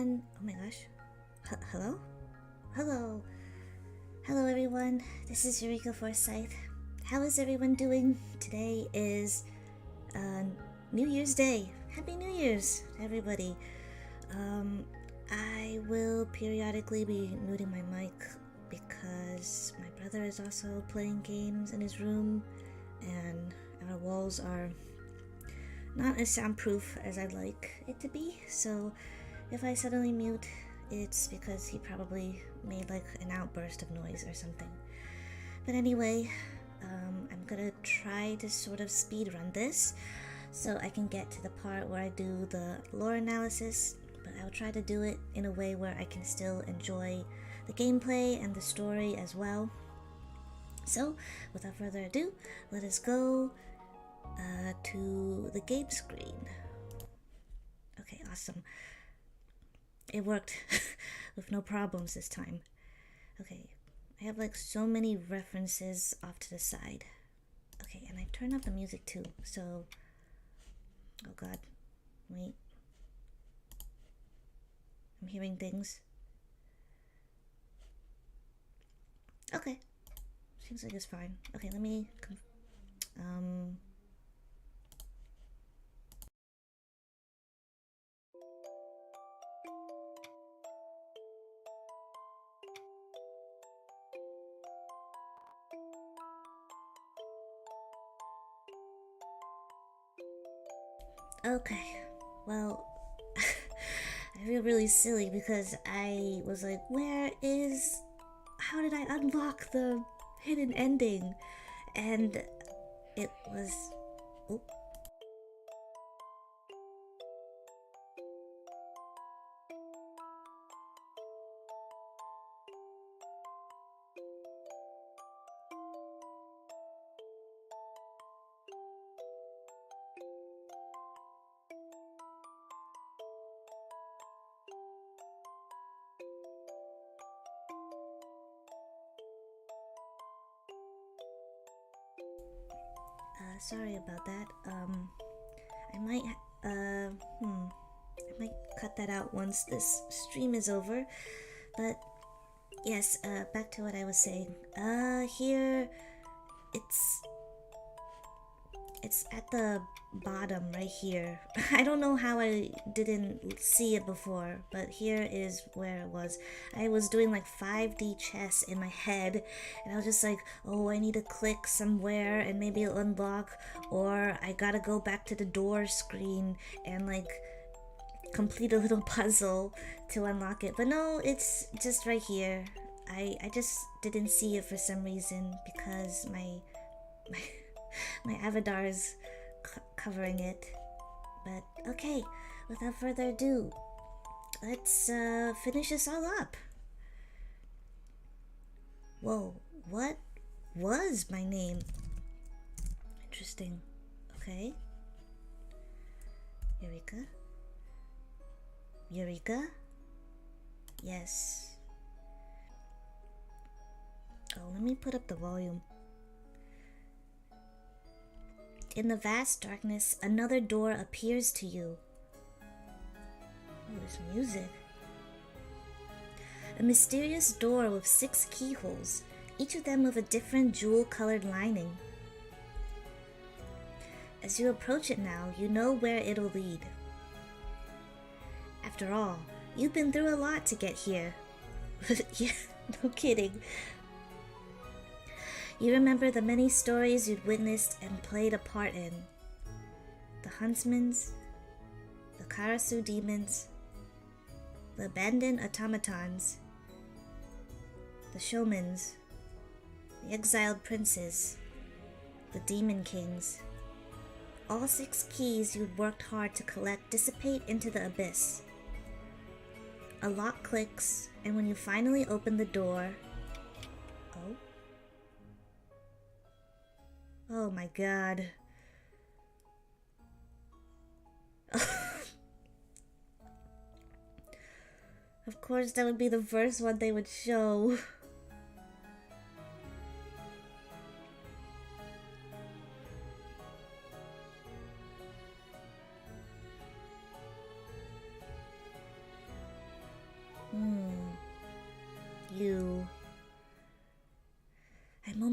everyone. Oh my gosh. Hello? Hello. Hello everyone. This is Eureka Forsyth. How is everyone doing? Today is New Year's Day. Happy New Year's, everybody. I will periodically be muting my mic because my brother is also playing games in his room and our walls are not as soundproof as I'd like it to be, so if I suddenly mute, it's because he probably made like an outburst of noise or something. But anyway, I'm gonna try to sort of speed run this so I can get to the part where I do the lore analysis, but I'll try to do it in a way where I can still enjoy the gameplay and the story as well. So, without further ado, let us go to the game screen. Okay, awesome. It worked with no problems this time. Okay, I have like so many references off to the side. Okay, and I turned up the music too, so... Oh god, wait. I'm hearing things. Okay, seems like it's fine. Okay, let me... Okay, well, I feel really silly because I was like, how did I unlock the hidden ending? And it was, oh. Sorry about that. I might cut that out once this stream is over. But yes, back to what I was saying. Here it's at the bottom right here. I don't know how I didn't see it before, but here is where it was. I was doing like 5D chess in my head, and I was just like, oh, I need to click somewhere and maybe it'll unlock, or I gotta go back to the door screen and like complete a little puzzle to unlock it. But no, it's just right here. I just didn't see it for some reason because my avatar is covering it. But okay, without further ado, let's finish this all up. Whoa, what was my name? Interesting. Okay. Eureka? Eureka? Yes. Oh, let me put up the volume. In the vast darkness, another door appears to you. Oh, there's music. A mysterious door with 6 keyholes, each of them with a different jewel-colored lining. As you approach it now, you know where it'll lead. After all, you've been through a lot to get here. Yeah, no kidding. You remember the many stories you'd witnessed and played a part in. The huntsmans, the Karasu demons, the abandoned automatons, the showmans, the exiled princes, the demon kings. All 6 keys you'd worked hard to collect dissipate into the abyss. A lock clicks, and when you finally open the door... Oh? Oh my god. Of course, that would be the first one they would show.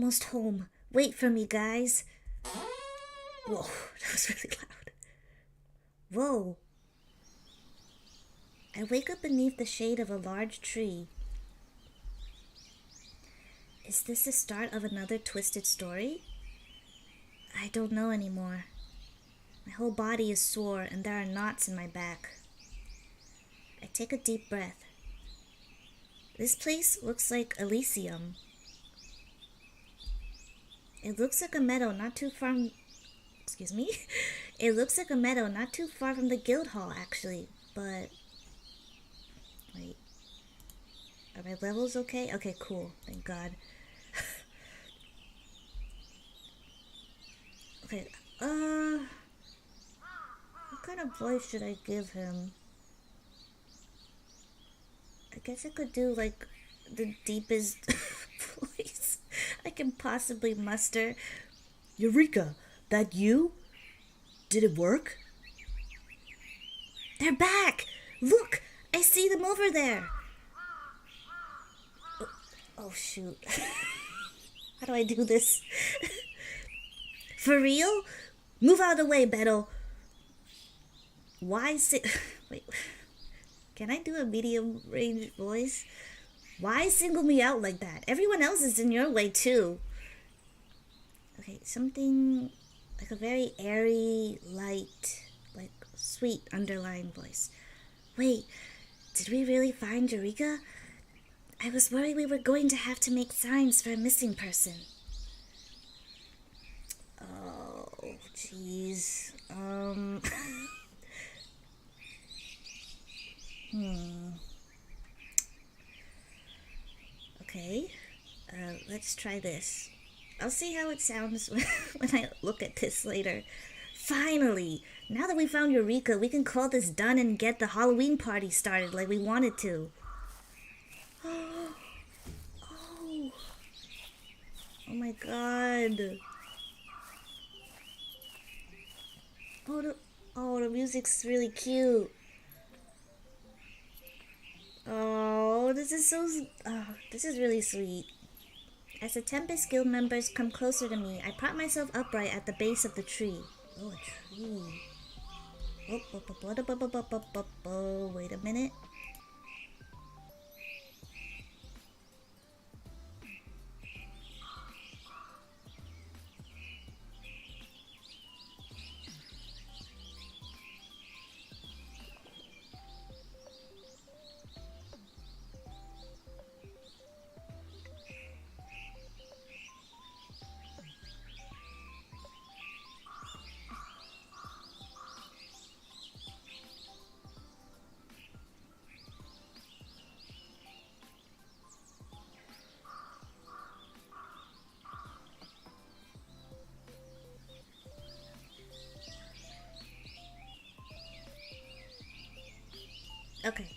almost home. Wait for me, guys. Whoa, that was really loud. Whoa. I wake up beneath the shade of a large tree. Is this the start of another twisted story? I don't know anymore. My whole body is sore and there are knots in my back. I take a deep breath. This place looks like Elysium. It looks like a meadow not too far from... Excuse me? It looks like a meadow not too far from the guild hall, actually. But... Wait. Are my levels okay? Okay, cool. Thank God. Okay, what kind of voice should I give him? I guess I could do, like, the deepest voice I can possibly muster. Eureka! That you? Did it work? They're back! Look! I see them over there! Oh shoot. How do I do this? For real? Move out of the way, Beto. Why wait. Can I do a medium range voice? Why single me out like that? Everyone else is in your way too. Okay, something like a very airy, light, like sweet underlying voice. Wait, did we really find Eureka? I was worried we were going to have to make signs for a missing person. Oh, jeez. Okay, let's try this. I'll see how it sounds when I look at this later. Finally! Now that we found Eureka, we can call this done and get the Halloween party started like we wanted to. Oh! Oh my god! Oh, the music's really cute. Oh, this is really sweet. As the Tempus guild members come closer to me, I prop myself upright at the base of the tree. Oh, a tree. Oh, wait a minute. Okay.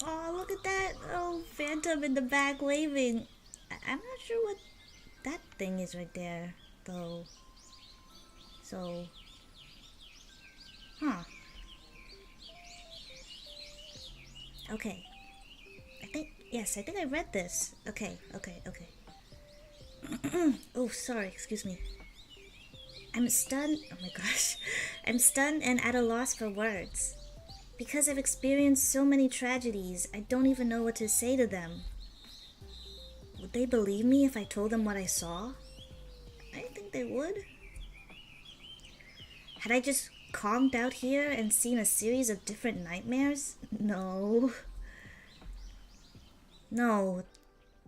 Oh, look at that. Oh, Phantom in the back waving. I'm not sure what that thing is right there, though. So... Huh. Okay. I think I read this. Okay. Oh, sorry, excuse me. I'm stunned. Oh my gosh. I'm stunned and at a loss for words. Because I've experienced so many tragedies, I don't even know what to say to them. Would they believe me if I told them what I saw? I think they would. Had I just conked out here and seen a series of different nightmares? No. No,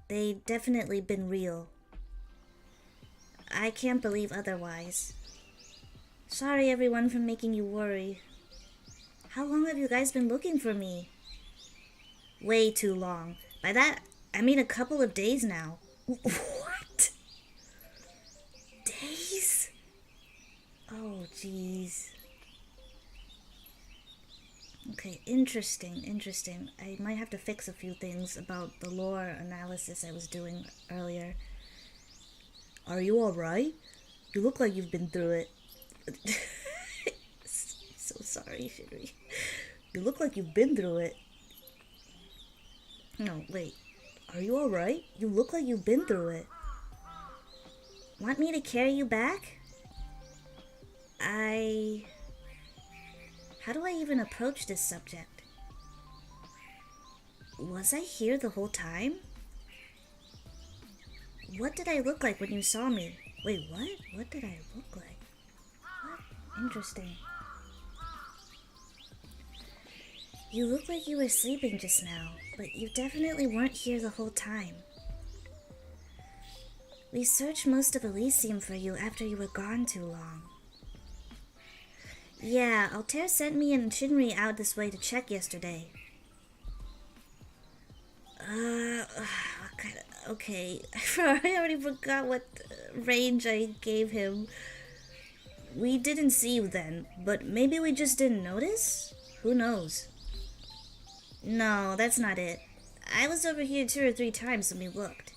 they definitely been real. I can't believe otherwise. Sorry everyone for making you worry. How long have you guys been looking for me? Way too long. By that, I mean a couple of days now. What? Days? Oh, jeez. Okay, interesting. I might have to fix a few things about the lore analysis I was doing earlier. Are you alright? You look like you've been through it. So sorry, Shiri. You look like you've been through it. No, wait. Are you alright? You look like you've been through it. Want me to carry you back? How do I even approach this subject? Was I here the whole time? What did I look like when you saw me? Wait, what? What did I look like? What? Interesting. You look like you were sleeping just now, but you definitely weren't here the whole time. We searched most of Elysium for you after you were gone too long. Yeah, Altair sent me and Shinri out this way to check yesterday. What kind of... Okay, I already forgot what range I gave him. We didn't see you then, but maybe we just didn't notice? Who knows? No, that's not it. I was over here 2 or 3 times when we looked.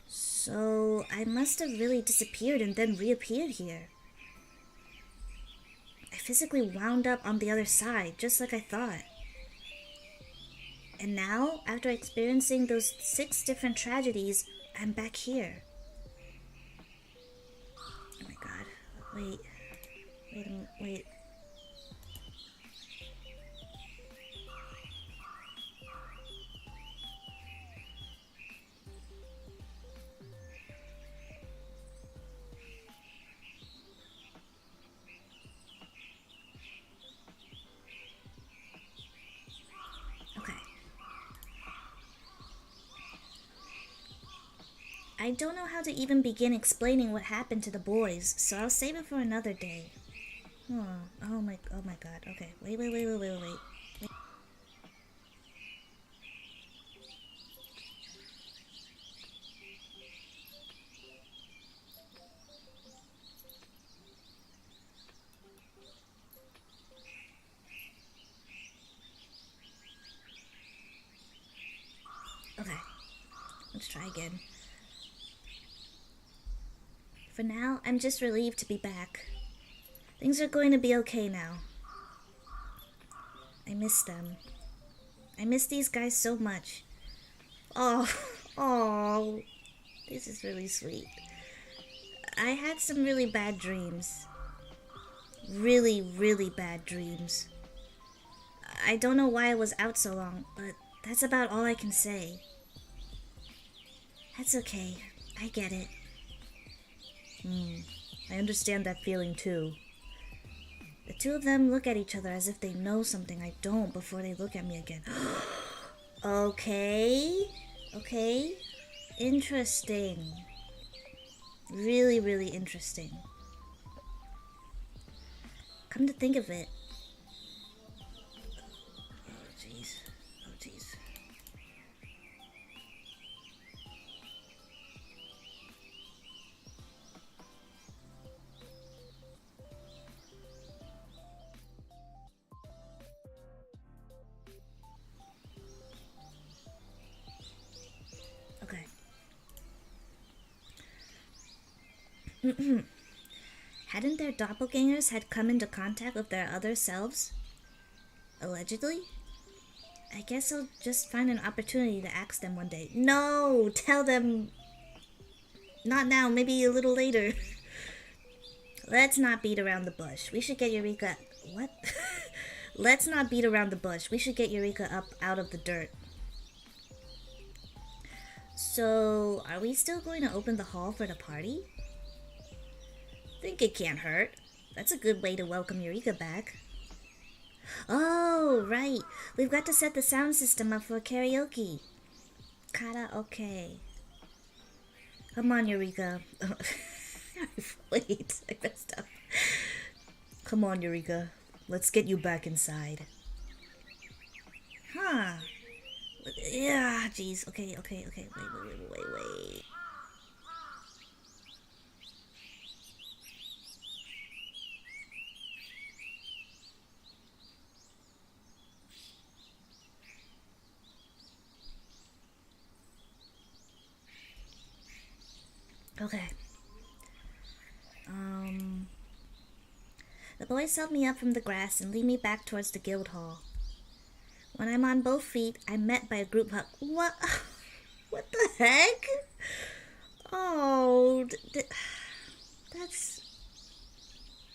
So, I must have really disappeared and then reappeared here. I physically wound up on the other side, just like I thought. And now, after experiencing those 6 different tragedies, I'm back here. Oh my god. Wait a minute, wait. I don't know how to even begin explaining what happened to the boys, so I'll save it for another day. Oh my god. Okay, wait. Okay, let's try again. For now, I'm just relieved to be back. Things are going to be okay now. I miss them. I miss these guys so much. Oh, this is really sweet. I had some really bad dreams. Really, really bad dreams. I don't know why I was out so long, but that's about all I can say. That's okay. I get it. I understand that feeling too. The two of them look at each other as if they know something I don't before they look at me again. Okay. Interesting. Really, really interesting. Come to think of it. Oh, jeez. Okay. Hadn't their doppelgangers had come into contact with their other selves? Allegedly? I guess I'll just find an opportunity to ask them one day. No! Tell them... Not now, maybe a little later. Let's not beat around the bush. We should get Eureka... What? Let's not beat around the bush. We should get Eureka up out of the dirt. So, are we still going to open the hall for the party? Think it can't hurt. That's a good way to welcome Eureka back. Oh, right. We've got to set the sound system up for karaoke. Karaoke. Come on, Eureka. Wait, I messed up. Come on, Eureka. Let's get you back inside. Huh. Yeah, jeez. Okay. Wait. Okay. The boys helped me up from the grass and lead me back towards the guild hall. When I'm on both feet, I'm met by a group hug. What? What the heck? Oh, that's...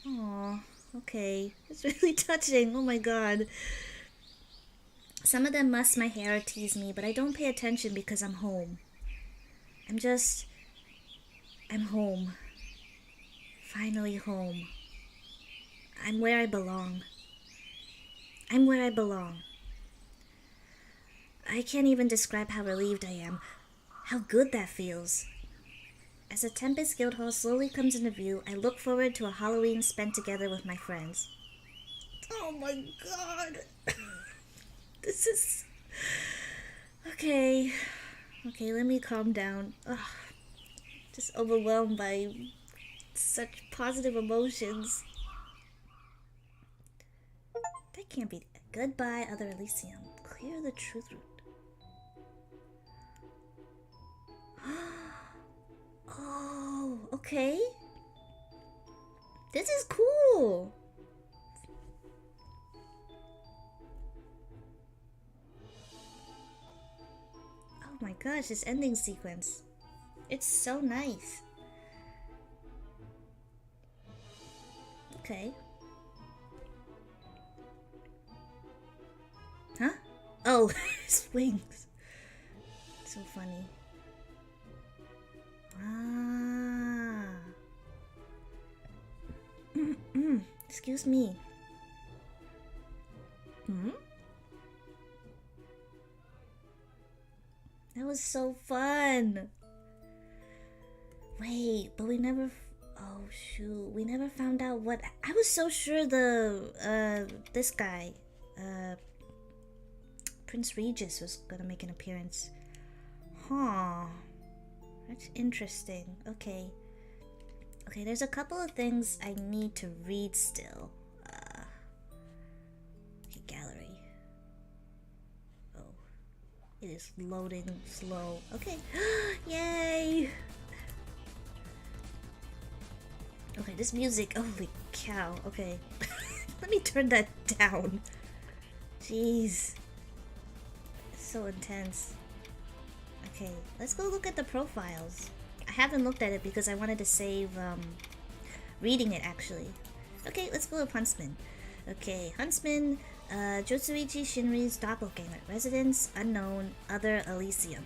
Oh, okay. It's really touching. Oh my god. Some of them muss my hair or tease me, but I don't pay attention because I'm home. I'm home. Finally home. I'm where I belong. I'm where I belong. I can't even describe how relieved I am. How good that feels. As the Tempus Guildhall slowly comes into view, I look forward to a Halloween spent together with my friends. Oh my god. This is... Okay. Okay, let me calm down. Ugh. Just overwhelmed by such positive emotions. That can't be... Goodbye, Other Elysium. Clear the truth route. Oh, okay. This is cool. Oh my gosh, this ending sequence. It's so nice. Okay. Huh? Oh, his wings. So funny. Ah. Excuse me. Hmm? That was so fun. Wait, but we never... Oh, shoot. We never found out what... I was so sure this guy, Prince Regis was gonna make an appearance. Huh. That's interesting. Okay. Okay, there's a couple of things I need to read still. Okay, gallery. Oh. It is loading slow. Okay. Yay! Okay, this music. Holy cow. Okay. Let me turn that down. Jeez. It's so intense. Okay, let's go look at the profiles. I haven't looked at it because I wanted to save reading it actually. Okay, let's go with Huntsman. Okay, Huntsman, Jotsuichi Shinri's doppelganger. Residence unknown, Other Elysium.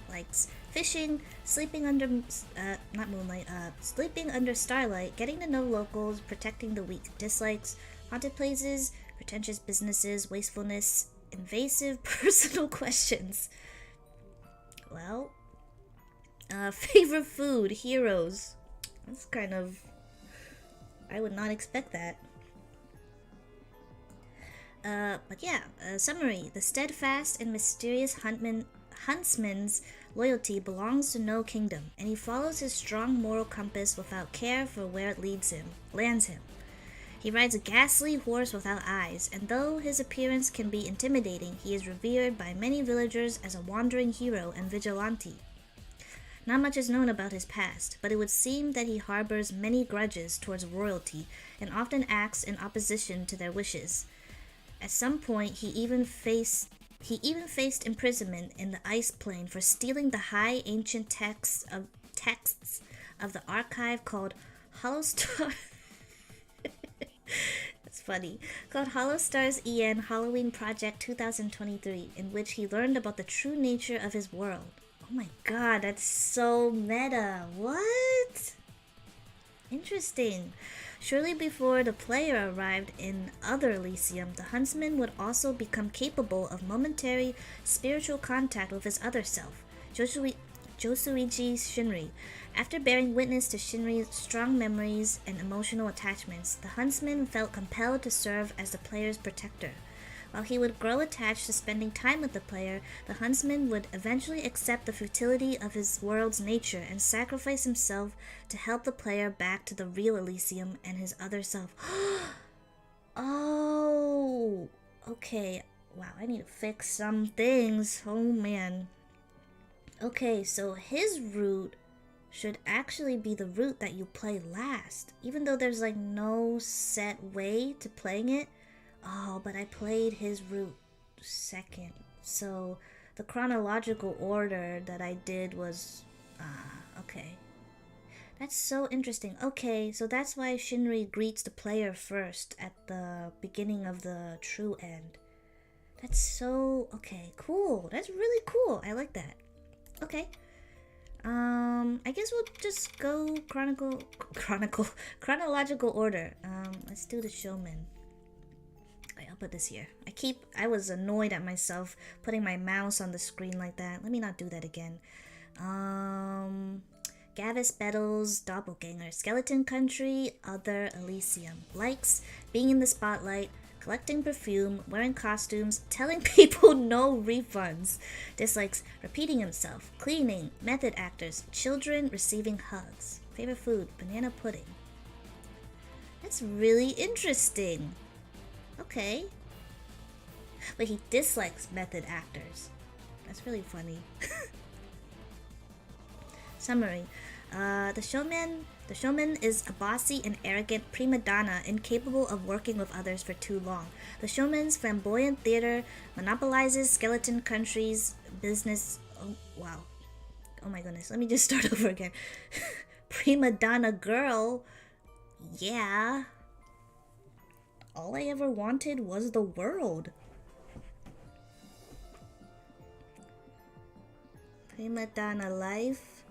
Likes fishing, sleeping under not moonlight, sleeping under starlight, getting to know locals, protecting the weak. Dislikes haunted places, pretentious businesses, wastefulness, invasive personal questions. Well, favorite food, heroes. That's kind of... I would not expect that. But yeah, summary. The steadfast and mysterious huntsman's loyalty belongs to no kingdom, and he follows his strong moral compass without care for where it lands him. He rides a ghastly horse without eyes, and though his appearance can be intimidating, he is revered by many villagers as a wandering hero and vigilante. Not much is known about his past, but it would seem that he harbors many grudges towards royalty and often acts in opposition to their wishes. At some point, he even faced imprisonment in the ice plane for stealing the high ancient texts of the archive called Hollowstar. That's funny. Called Hollowstars EN Halloween Project 2023, in which he learned about the true nature of his world. Oh my god, that's so meta. What? Interesting. Surely before the player arrived in Other Elysium, the huntsman would also become capable of momentary spiritual contact with his other self, Jotsuichi Shinri. After bearing witness to Shinri's strong memories and emotional attachments, the huntsman felt compelled to serve as the player's protector. While he would grow attached to spending time with the player, the huntsman would eventually accept the futility of his world's nature and sacrifice himself to help the player back to the real Elysium and his other self. Oh, okay. Wow, I need to fix some things. Oh man. Okay, so his route should actually be the route that you play last, even though there's like no set way to playing it. Oh, but I played his route 2nd. So the chronological order that I did was okay. That's so interesting. Okay, so that's why Shinri greets the player first at the beginning of the true end. That's so okay, cool. That's really cool. I like that. Okay. I guess we'll just go chronological order. Let's do the showman. Okay, I'll put this here. I was annoyed at myself putting my mouse on the screen like that. Let me not do that again. Gavis Bettles, Doppelgänger, Skeleton Country, Other Elysium. Likes being in the spotlight, collecting perfume, wearing costumes, telling people no refunds. Dislikes repeating himself, cleaning, method actors, children receiving hugs. Favorite food, banana pudding. That's really interesting. Okay. But he dislikes method actors. That's really funny. Summary. The showman is a bossy and arrogant prima donna incapable of working with others for too long. The showman's flamboyant theater monopolizes Skeleton Country's business. Oh, wow. Oh my goodness. Let me just start over again. Prima donna girl. Yeah. All I ever wanted was the world. Prima donna life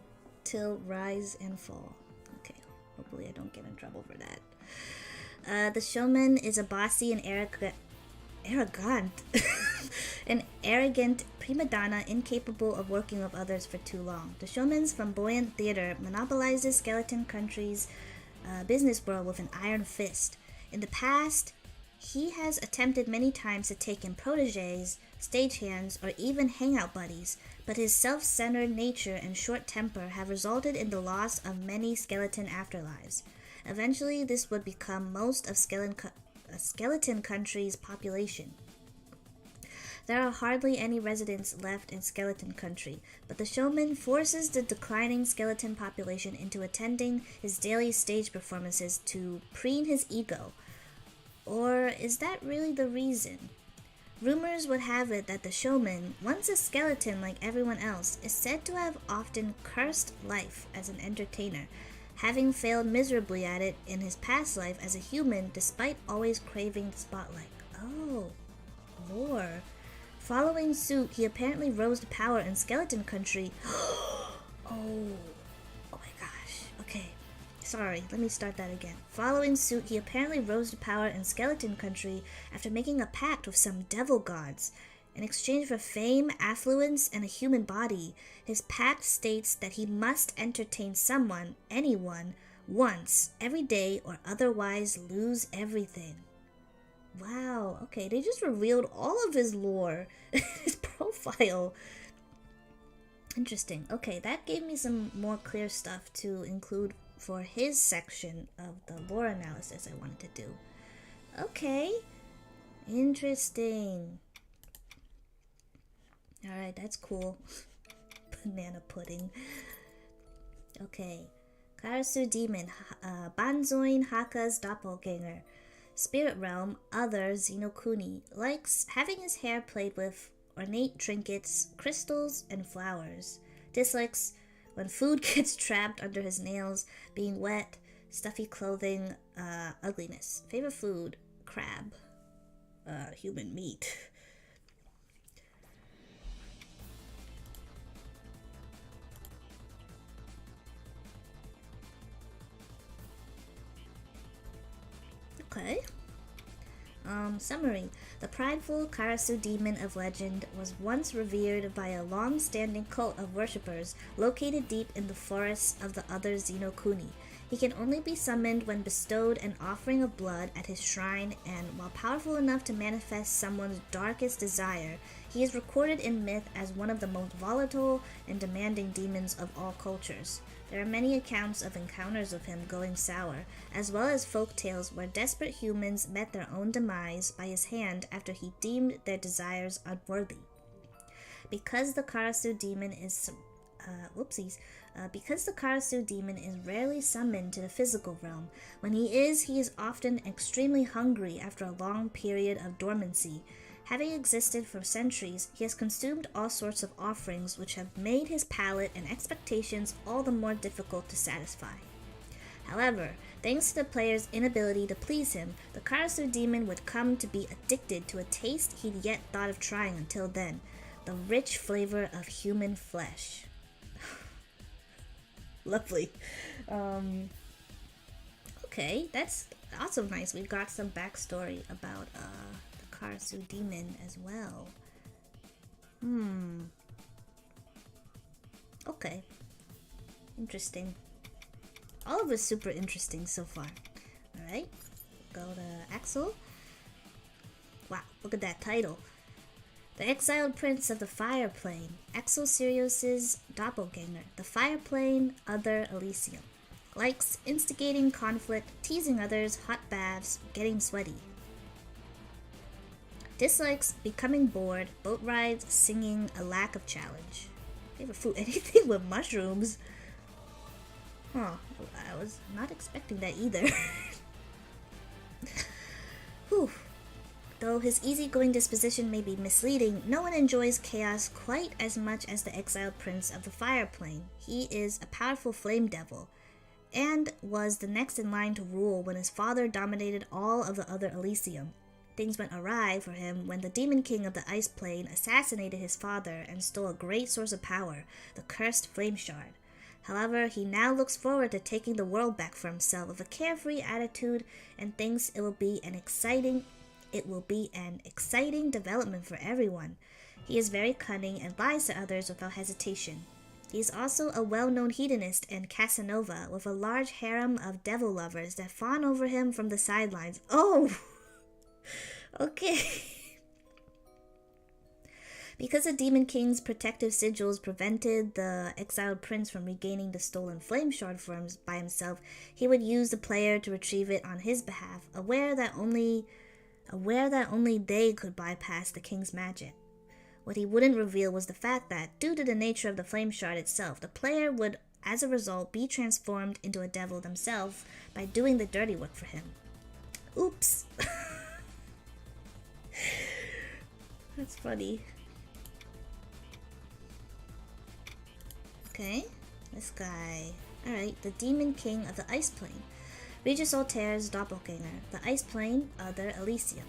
till rise and fall. Okay, hopefully I don't get in trouble for that. The showman is a bossy and an arrogant prima donna incapable of working with others for too long. The showman's flamboyant theater monopolizes Skeleton Country's business world with an iron fist. In the past, he has attempted many times to take in proteges, stagehands, or even hangout buddies, but his self-centered nature and short temper have resulted in the loss of many skeleton afterlives. Eventually, this would become most of Skeleton Country's population. There are hardly any residents left in Skeleton Country, but the showman forces the declining skeleton population into attending his daily stage performances to preen his ego. Or is that really the reason? Rumors would have it that the showman, once a skeleton like everyone else, is said to have often cursed life as an entertainer, having failed miserably at it in his past life as a human despite always craving the spotlight. Oh, lore. Following suit, he apparently rose to power in Skeleton Country. Oh my gosh. Okay. Sorry, let me start that again. Following suit, he apparently rose to power in Skeleton Country after making a pact with some devil gods. In exchange for fame, affluence, and a human body, his pact states that he must entertain someone, anyone, once, every day, or otherwise lose everything. Wow, okay, they just revealed all of his lore, his profile. Interesting. Okay, that gave me some more clear stuff to include for his section of the lore analysis I wanted to do. Okay. Interesting. Alright, that's cool. Banana pudding. Okay. Karasu Demon. Banzoin Haka's Doppelgänger. Spirit Realm, Other Zenokuni. Likes having his hair played with, ornate trinkets, crystals, and flowers. Dislikes when food gets trapped under his nails, being wet, stuffy clothing, ugliness. Favorite food, crab, human meat. Okay. Summary. The prideful Karasu demon of legend was once revered by a long-standing cult of worshippers located deep in the forests of the other Zenokuni. He can only be summoned when bestowed an offering of blood at his shrine, and while powerful enough to manifest someone's darkest desire, he is recorded in myth as one of the most volatile and demanding demons of all cultures. There are many accounts of encounters with him going sour, as well as folk tales where desperate humans met their own demise by his hand after he deemed their desires unworthy. Because the Karasu demon is rarely summoned to the physical realm. When he is often extremely hungry after a long period of dormancy. Having existed for centuries, he has consumed all sorts of offerings which have made his palate and expectations all the more difficult to satisfy. However, thanks to the player's inability to please him, the Karasu demon would come to be addicted to a taste he'd yet thought of trying until then, the rich flavor of human flesh. Lovely. Okay, that's also nice. We got some backstory about the Karasu demon as well. Okay. Interesting. All of it's super interesting so far. Alright, go to Axel. Wow, look at that title. The Exiled Prince of the Fire Plane, Axel Sirius's Doppelgänger, the Fire Plane, Other Elysium. Likes instigating conflict, teasing others, hot baths, getting sweaty. Dislikes becoming bored, boat rides, singing, a lack of challenge. Favorite food, anything with mushrooms. Huh, I was not expecting that either. Whew. Though his easygoing disposition may be misleading, no one enjoys chaos quite as much as the exiled prince of the fire plane. He is a powerful flame devil, and was the next in line to rule when his father dominated all of the other Elysium. Things went awry for him when the demon king of the ice plane assassinated his father and stole a great source of power, the cursed flame shard. However, he now looks forward to taking the world back for himself with a carefree attitude and thinks it will be an exciting development for everyone. He is very cunning and lies to others without hesitation. He is also a well-known hedonist and Casanova with a large harem of devil lovers that fawn over him from the sidelines. Oh! Okay. Because the Demon King's protective sigils prevented the exiled prince from regaining the stolen flame shard by himself, he would use the player to retrieve it on his behalf, aware that only they could bypass the king's magic. What he wouldn't reveal was the fact that, due to the nature of the flame shard itself, the player would, as a result, be transformed into a devil themselves by doing the dirty work for him. Oops. That's funny. Okay, this guy. Alright, the Demon King of the Ice Plane. Regis Altair's Doppelgänger, the Ice Plane, Other Elysium.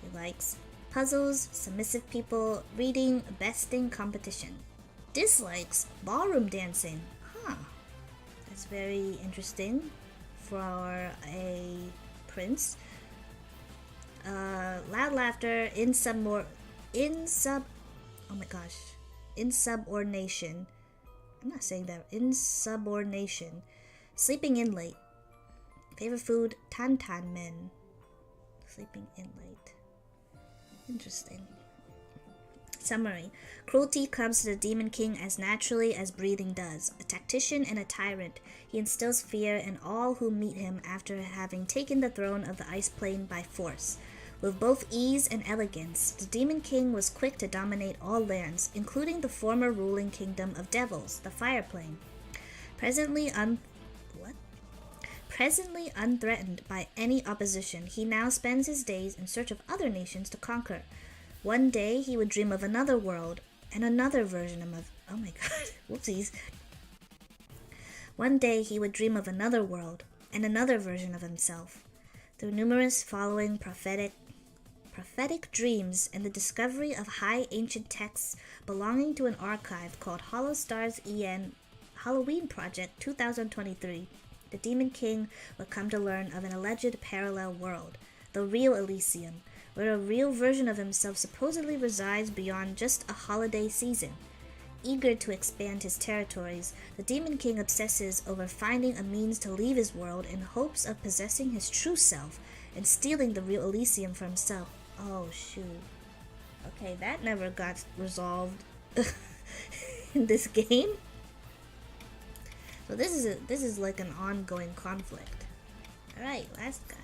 He likes puzzles, submissive people, reading, besting competition. Dislikes ballroom dancing. Huh. That's very interesting for a prince. Loud laughter, insubordination. I'm not saying that. Insubordination. Sleeping in late. Favorite food, tantan men. Sleeping in late. Interesting. Summary. Cruelty comes to the Demon King as naturally as breathing does. A tactician and a tyrant, he instills fear in all who meet him after having taken the throne of the Ice Plane by force. With both ease and elegance, the Demon King was quick to dominate all lands, including the former ruling kingdom of devils, the Fire Plane. Presently unthreatened by any opposition, he now spends his days in search of other nations to conquer. One day he would dream of another world and another version of whoopsies. One day he would dream of another world and another version of himself. Through numerous following prophetic dreams and the discovery of high ancient texts belonging to an archive called Hollow Stars EN Halloween Project 2023, the Demon King would come to learn of an alleged parallel world, the real Elysium, where a real version of himself supposedly resides beyond just a holiday season. Eager to expand his territories, the Demon King obsesses over finding a means to leave his world in hopes of possessing his true self and stealing the real Elysium for himself. Oh, shoot. Okay, that never got resolved in this game. So this is like an ongoing conflict. Alright, last guy.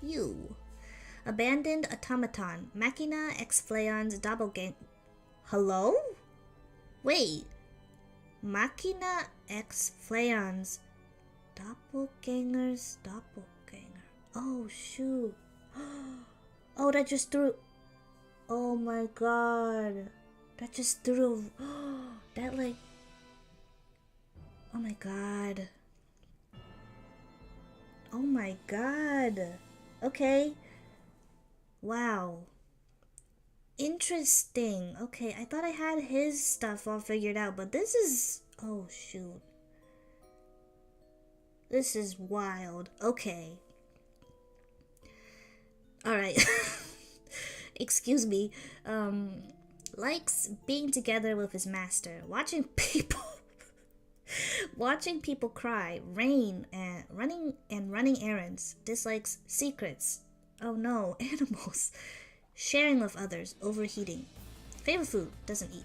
You. Abandoned Automaton, Machina ex Fleon's Doppelgänger. Hello? Wait. Machina ex Fleon's Doppelgänger's Doppelgänger. Oh, shoot. Oh, that just threw... Oh my god. That just threw. That like. Oh my god. Oh my god. Okay. Wow. Interesting. Okay, I thought I had his stuff all figured out, but this is... Oh, shoot. This is wild. Okay. Alright. Excuse me. Likes being together with his master. Watching people... watching people cry. Rain and running errands. Dislikes secrets. Oh no, animals. Sharing with others, overheating. Favorite food, doesn't eat.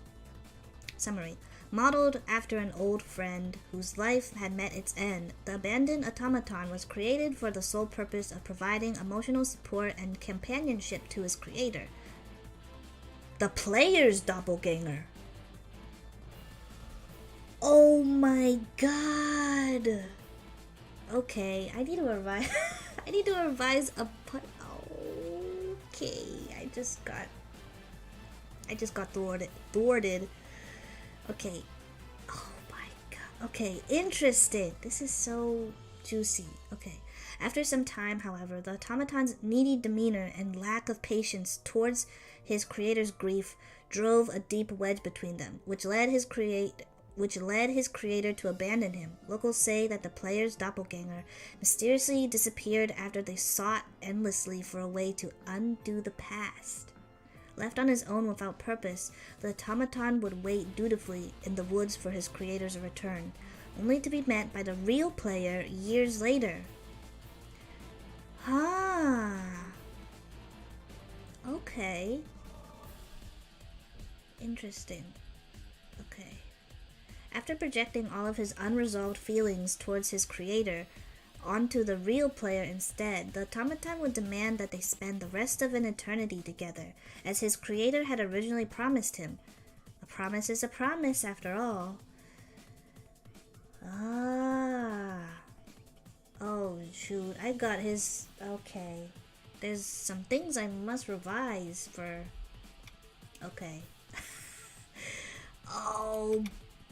Summary. Modeled after an old friend whose life had met its end, the abandoned automaton was created for the sole purpose of providing emotional support and companionship to his creator. The player's doppelganger. Oh my god. Okay, I need to revise. I need to revise a put. Okay, I just got thwarted. Okay. Oh my god. Okay, interesting. This is so juicy. Okay. After some time, however, the automaton's needy demeanor and lack of patience towards his creator's grief drove a deep wedge between them, which led his creator to abandon him. Locals say that the player's doppelganger mysteriously disappeared after they sought endlessly for a way to undo the past. Left on his own without purpose, the automaton would wait dutifully in the woods for his creator's return, only to be met by the real player years later. Okay. Interesting. Okay. After projecting all of his unresolved feelings towards his creator onto the real player instead, the automaton would demand that they spend the rest of an eternity together, as his creator had originally promised him. A promise is a promise, after all. Oh, shoot. I got his... Okay. There's some things I must revise for... Okay. Oh,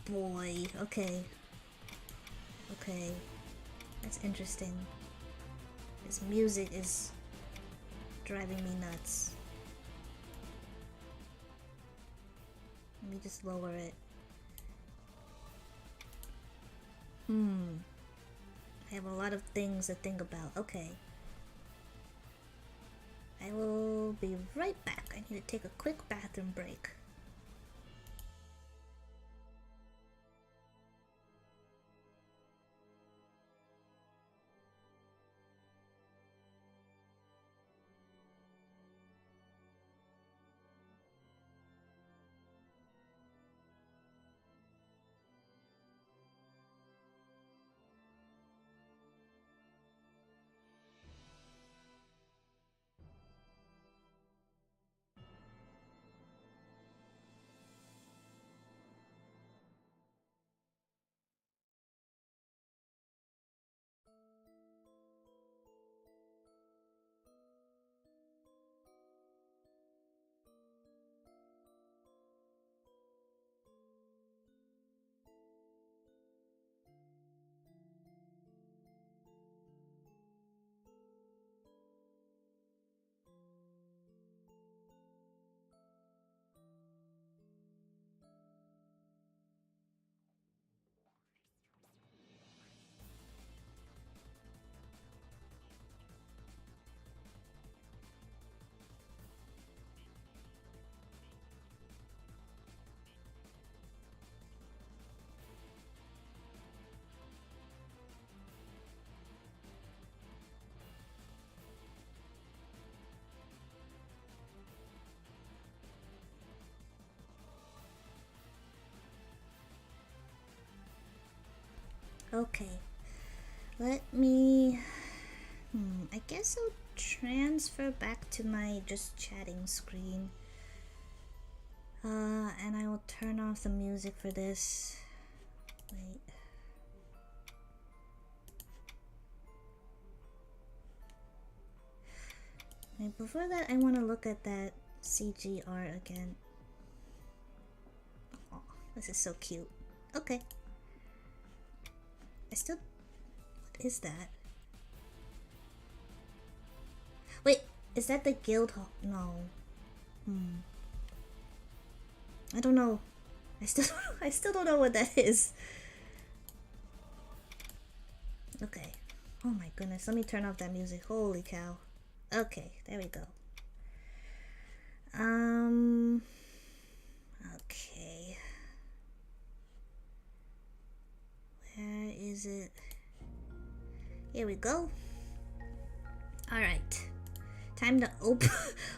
boy. Okay. Okay. That's interesting. This music is driving me nuts. Let me just lower it. I have a lot of things to think about. Okay. I will be right back. I need to take a quick bathroom break. Okay, let me, I guess I'll transfer back to my just chatting screen, and I will turn off the music for this. Wait, before that I want to look at that CGR again. Oh, this is so cute. Okay. What is that? Wait, is that the guild hall? No. I don't know. I still don't know what that is. Okay. Oh my goodness, let me turn off that music. Holy cow. Okay, there we go. Okay. Where is it? Here we go. All right. Time to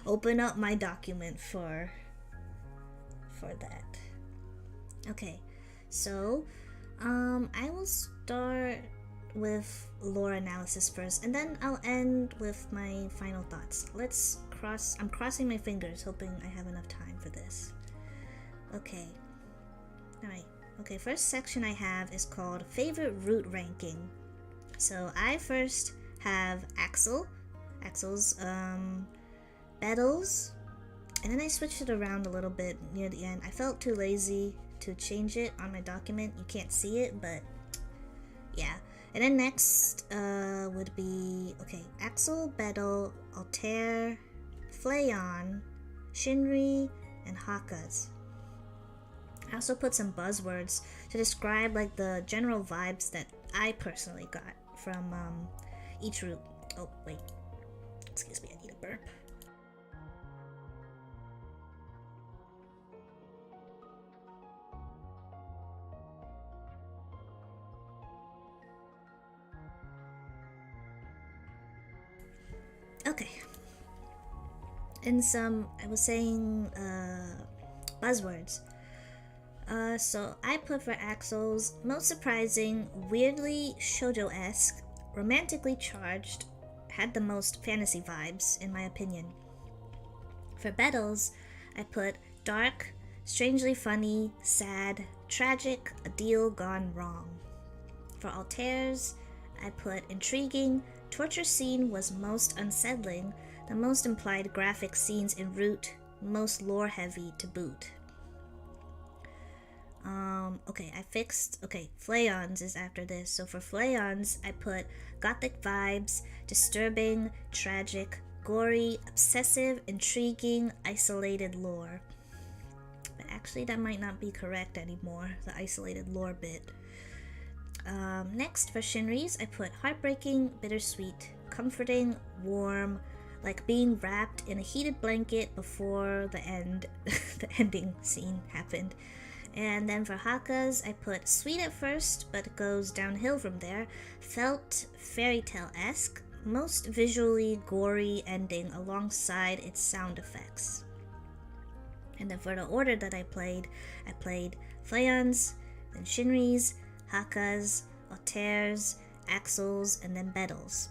open up my document for that. Okay. So, I will start with lore analysis first, and then I'll end with my final thoughts. I'm crossing my fingers, hoping I have enough time for this. Okay. Alright. Okay, first section I have is called Favorite Route Ranking. So I first have Axel's, Battles, and then I switched it around a little bit near the end. I felt too lazy to change it on my document. You can't see it, but yeah. And then next would be, okay, Axel, Battle, Altair, Flayon, Shinri, and Hakaz. I also put some buzzwords to describe like the general vibes that I personally got from each route. Oh, wait. Excuse me, I need a burp. Okay. And I was saying, buzzwords. So I put for Axel's most surprising, weirdly shoujo-esque, romantically charged, had the most fantasy vibes, in my opinion. For Battles, I put dark, strangely funny, sad, tragic, a deal gone wrong. For Altair's, I put intriguing, torture scene was most unsettling, the most implied graphic scenes en route, most lore heavy to boot. Flayon's is after this. So for Flayon's, I put gothic vibes, disturbing, tragic, gory, obsessive, intriguing, isolated lore. But actually, that might not be correct anymore, the isolated lore bit. Next, for Shinri's, I put heartbreaking, bittersweet, comforting, warm, like being wrapped in a heated blanket before the ending scene happened. And then for Hakaz, I put sweet at first, but goes downhill from there, felt fairy tale-esque, most visually gory ending alongside its sound effects. And then for the order that I played Flayon's, then Shinri's, Hakaz, Altair's, Axel's, and then Battles.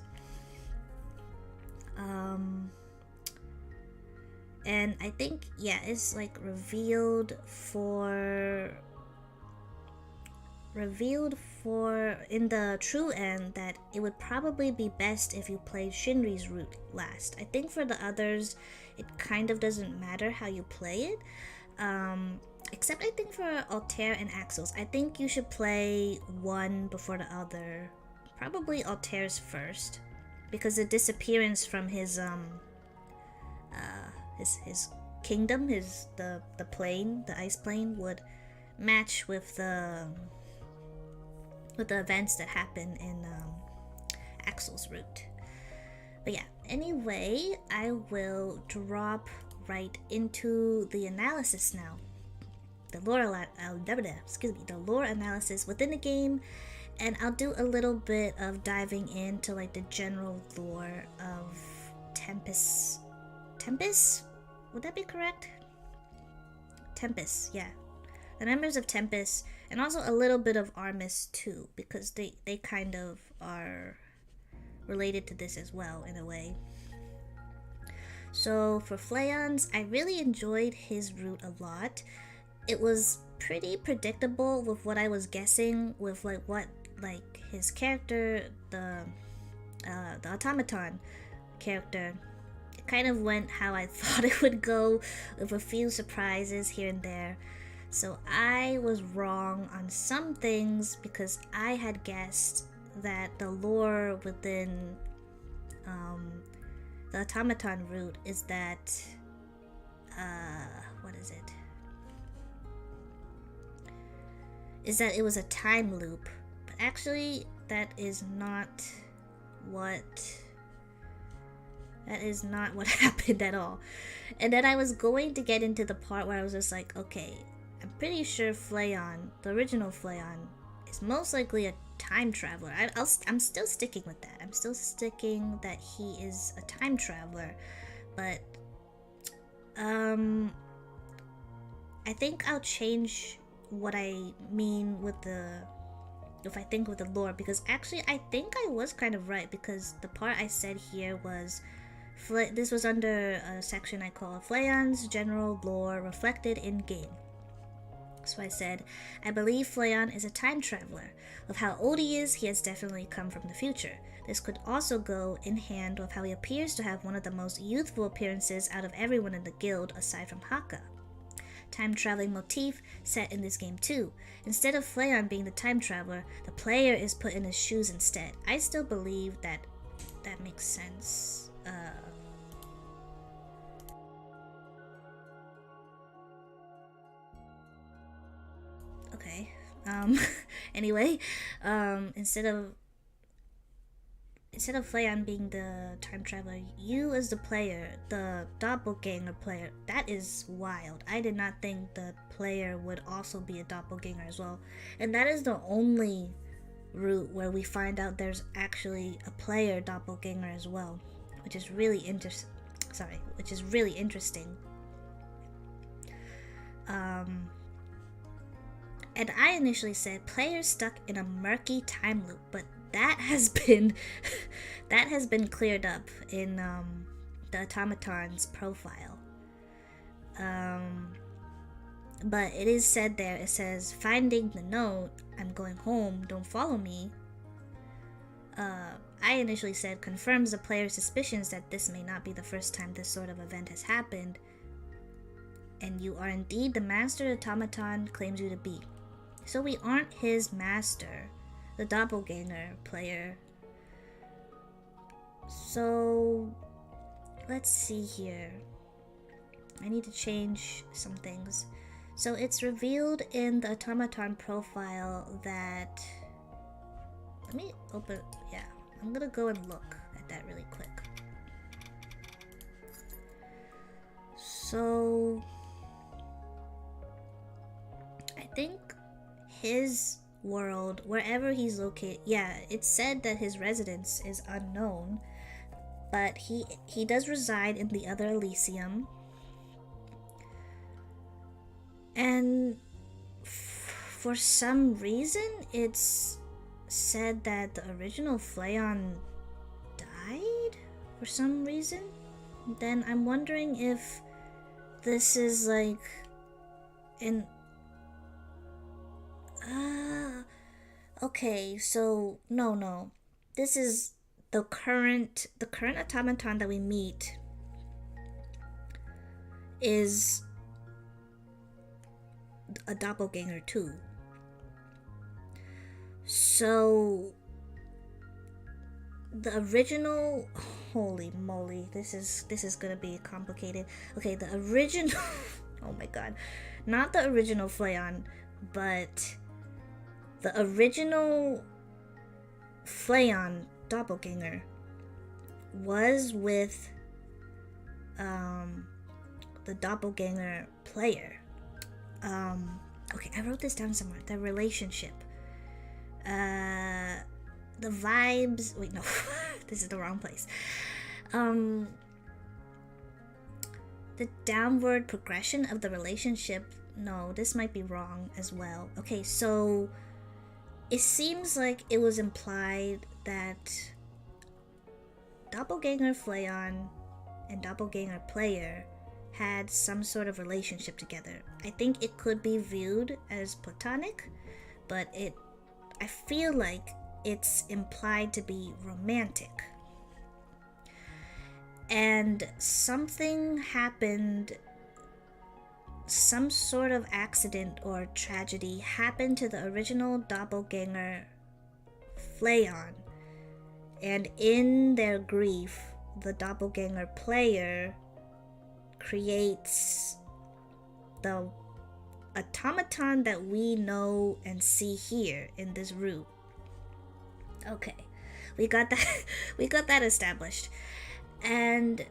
And I think, it's like revealed for in the true end that it would probably be best if you played Shinri's route last. I think for the others, it kind of doesn't matter how you play it. Except I think for Altair and Axel's, I think you should play one before the other. Probably Altair's first, because the disappearance from his kingdom, the plane, the ice plane, would match with the events that happen in Axel's route. But yeah, anyway, I will drop right into the analysis now. The lore analysis within the game, and I'll do a little bit of diving into like the general lore of Tempus? Would that be correct? Tempus, yeah. The members of Tempus, and also a little bit of Armis too, because they kind of are related to this as well in a way. So for Flayon's, I really enjoyed his route a lot. It was pretty predictable with what I was guessing with what his character, the automaton character, kind of went how I thought it would go, with a few surprises here and there. So I was wrong on some things because I had guessed that the lore within the automaton route is that what is it? Is that it was a time loop, but actually that is not what happened at all. And then I was going to get into the part where I was just like, okay, I'm pretty sure Flayon, the original Flayon, is most likely a time traveler. I'm still sticking with that. I'm still sticking that he is a time traveler, but I think I'll change what I mean with the lore, because actually I think I was kind of right, because the part I said here was this was under a section I call Flayon's general lore reflected in game. So I said, I believe Flayon is a time traveler. With how old he is, he has definitely come from the future. This could also go in hand with how he appears to have one of the most youthful appearances out of everyone in the guild aside from Haka. Time traveling motif set in this game too. Instead of Flayon being the time traveler, the player is put in his shoes instead. I still believe that makes sense. Okay. Anyway, instead of Flayon being the time traveler, you as the player, the doppelganger player, that is wild. I did not think the player would also be a doppelganger as well. And that is the only route where we find out there's actually a player doppelganger as well, which is really interesting. And I initially said players stuck in a murky time loop, but that has been cleared up in the automaton's profile. But it is said there, it says, finding the note, I'm going home, don't follow me. I initially said confirms the player's suspicions that this may not be the first time this sort of event has happened, and you are indeed the master automaton claims you to be. So we aren't his master, the doppelganger player. So let's see here. I need to change some things. So it's revealed in the automaton profile that, let me open, yeah, I'm gonna go and look at that really quick. So I think his world, wherever he's located, yeah, it said that his residence is unknown, but he does reside in the other Elysium. And for some reason, it's said that the original Flayon died for some reason. Then I'm wondering if this is like an okay, so no. This is the current automaton that we meet is a doppelganger too. So the original, holy moly, this is gonna be complicated. Okay, the original oh my god, not the original Flayon, but the original Flayon doppelganger was with the doppelganger player. Okay, I wrote this down somewhere. The relationship. The vibes. Wait, no. This is the wrong place. The downward progression of the relationship. No, this might be wrong as well. Okay, so it seems like it was implied that Doppelganger Flayon and Doppelganger Player had some sort of relationship together. I think it could be viewed as platonic, but I feel like it's implied to be romantic. And something happened, some sort of accident or tragedy happened to the original Doppelgänger Flayon. And in their grief, the Doppelgänger player creates the automaton that we know and see here in this route. Okay, we got that established. And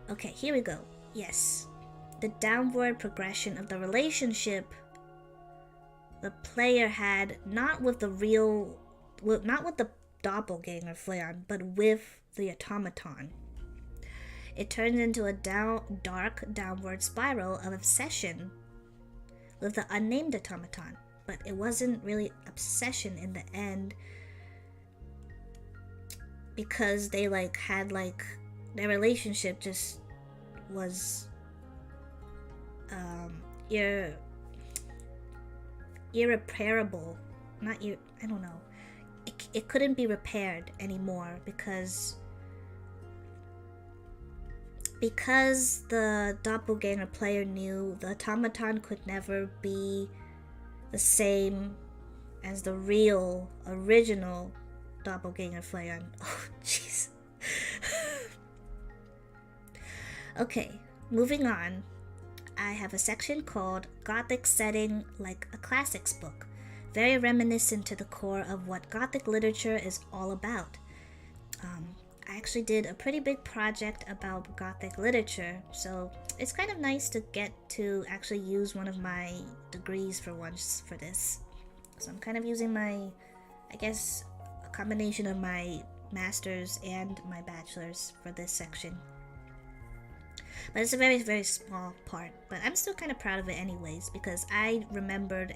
okay, here we go. Yes, the downward progression of the relationship the player had, not with the Doppelgänger Flayon, but with the automaton. It turns into a dark downward spiral of obsession with the unnamed automaton, but it wasn't really obsession in the end, because they had their relationship just was irreparable. I don't know. It couldn't be repaired anymore because the Doppelgänger player knew the automaton could never be the same as the real, original Doppelgänger Flayon. Oh, jeez. Okay, moving on. I have a section called Gothic Setting Like a Classics Book, very reminiscent to the core of what Gothic literature is all about. I actually did a pretty big project about Gothic literature, so it's kind of nice to get to actually use one of my degrees for once for this. So I'm kind of using a combination of my master's and my bachelor's for this section. But it's a very, very small part, but I'm still kind of proud of it anyways, because I remembered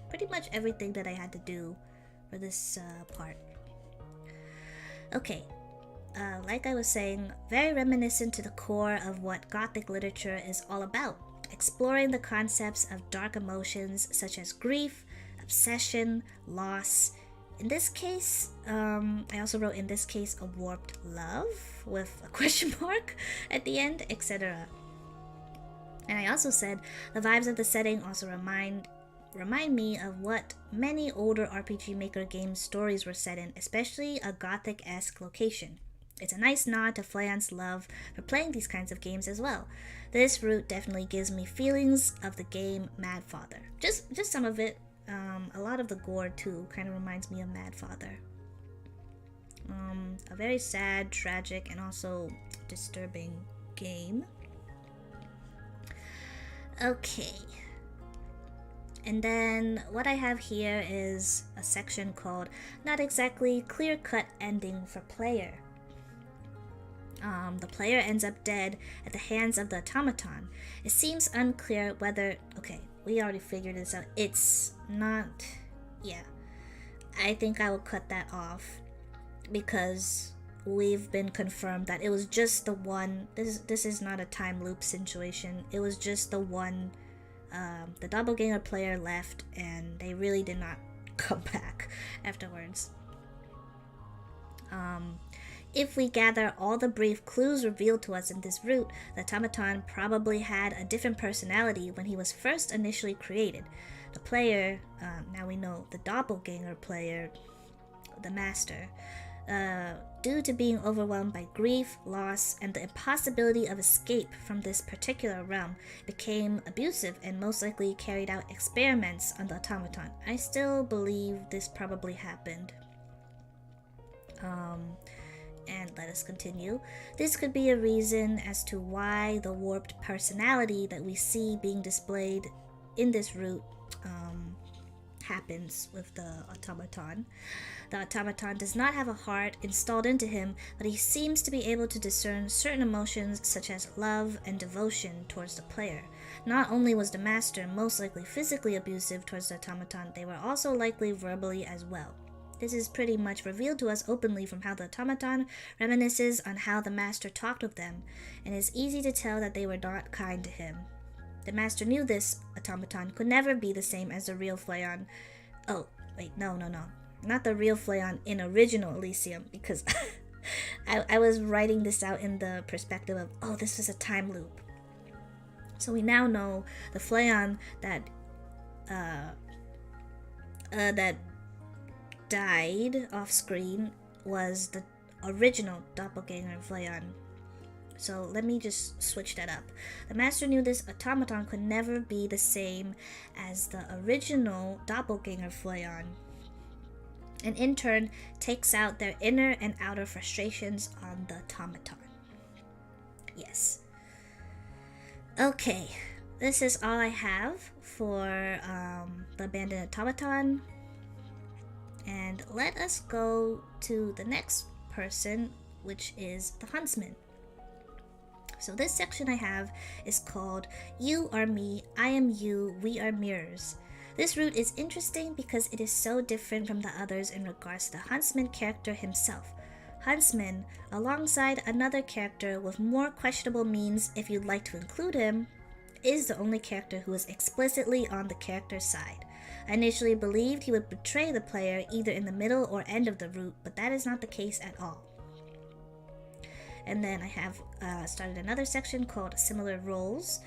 pretty much everything that I had to do for this part. Okay, like I was saying, very reminiscent to the core of what Gothic literature is all about, exploring the concepts of dark emotions such as grief, obsession, loss. In this case, I also wrote in this case a warped love with a question mark at the end, etc. And I also said the vibes of the setting also remind me of what many older RPG Maker game stories were set in, especially a Gothic-esque location. It's a nice nod to Flayon's love for playing these kinds of games as well. This route definitely gives me feelings of the game Mad Father. Just some of it. A lot of the gore too kind of reminds me of Mad Father. A very sad, tragic, and also disturbing game. Okay. And then what I have here is a section called Not Exactly Clear-Cut Ending for Player. The player ends up dead at the hands of the automaton. It seems unclear whether... Okay, we already figured this out. It's not... Yeah. I think I will cut that off because we've been confirmed that it was just the one... This is not a time loop situation. It was just the one... the Doppelgänger player left and they really did not come back afterwards. If we gather all the brief clues revealed to us in this route, the automaton probably had a different personality when he was first initially created. The player, now we know the Doppelgänger player, the master, due to being overwhelmed by grief, loss, and the impossibility of escape from this particular realm, became abusive and most likely carried out experiments on the automaton. I still believe this probably happened. And let us continue. This could be a reason as to why the warped personality that we see being displayed in this route happens with the automaton. The automaton does not have a heart installed into him, but he seems to be able to discern certain emotions such as love and devotion towards the player. Not only was the master most likely physically abusive towards the automaton, they were also likely verbally as well. This is pretty much revealed to us openly from how the automaton reminisces on how the master talked with them, and it's easy to tell that they were not kind to him. The master knew this automaton could never be the same as the real Flayon. Oh, wait, no. Not the real Flayon in original Elysium, because I was writing this out in the perspective of, oh, this is a time loop. So we now know the Flayon that that died off screen was the original Doppelgänger Flayon. So let me just switch that up. The master knew this automaton could never be the same as the original Doppelgänger Flayon, and in turn takes out their inner and outer frustrations on the automaton. Yes. Okay, this is all I have for the abandoned automaton. And let us go to the next person, which is the huntsman. So this section I have is called You Are Me, I Am You, We Are Mirrors. This route is interesting because it is so different from the others in regards to the huntsman character himself. Huntsman, alongside another character with more questionable means if you'd like to include him, is the only character who is explicitly on the character's side. I initially believed he would betray the player either in the middle or end of the route, but that is not the case at all. And then I have started another section called Similar Roles.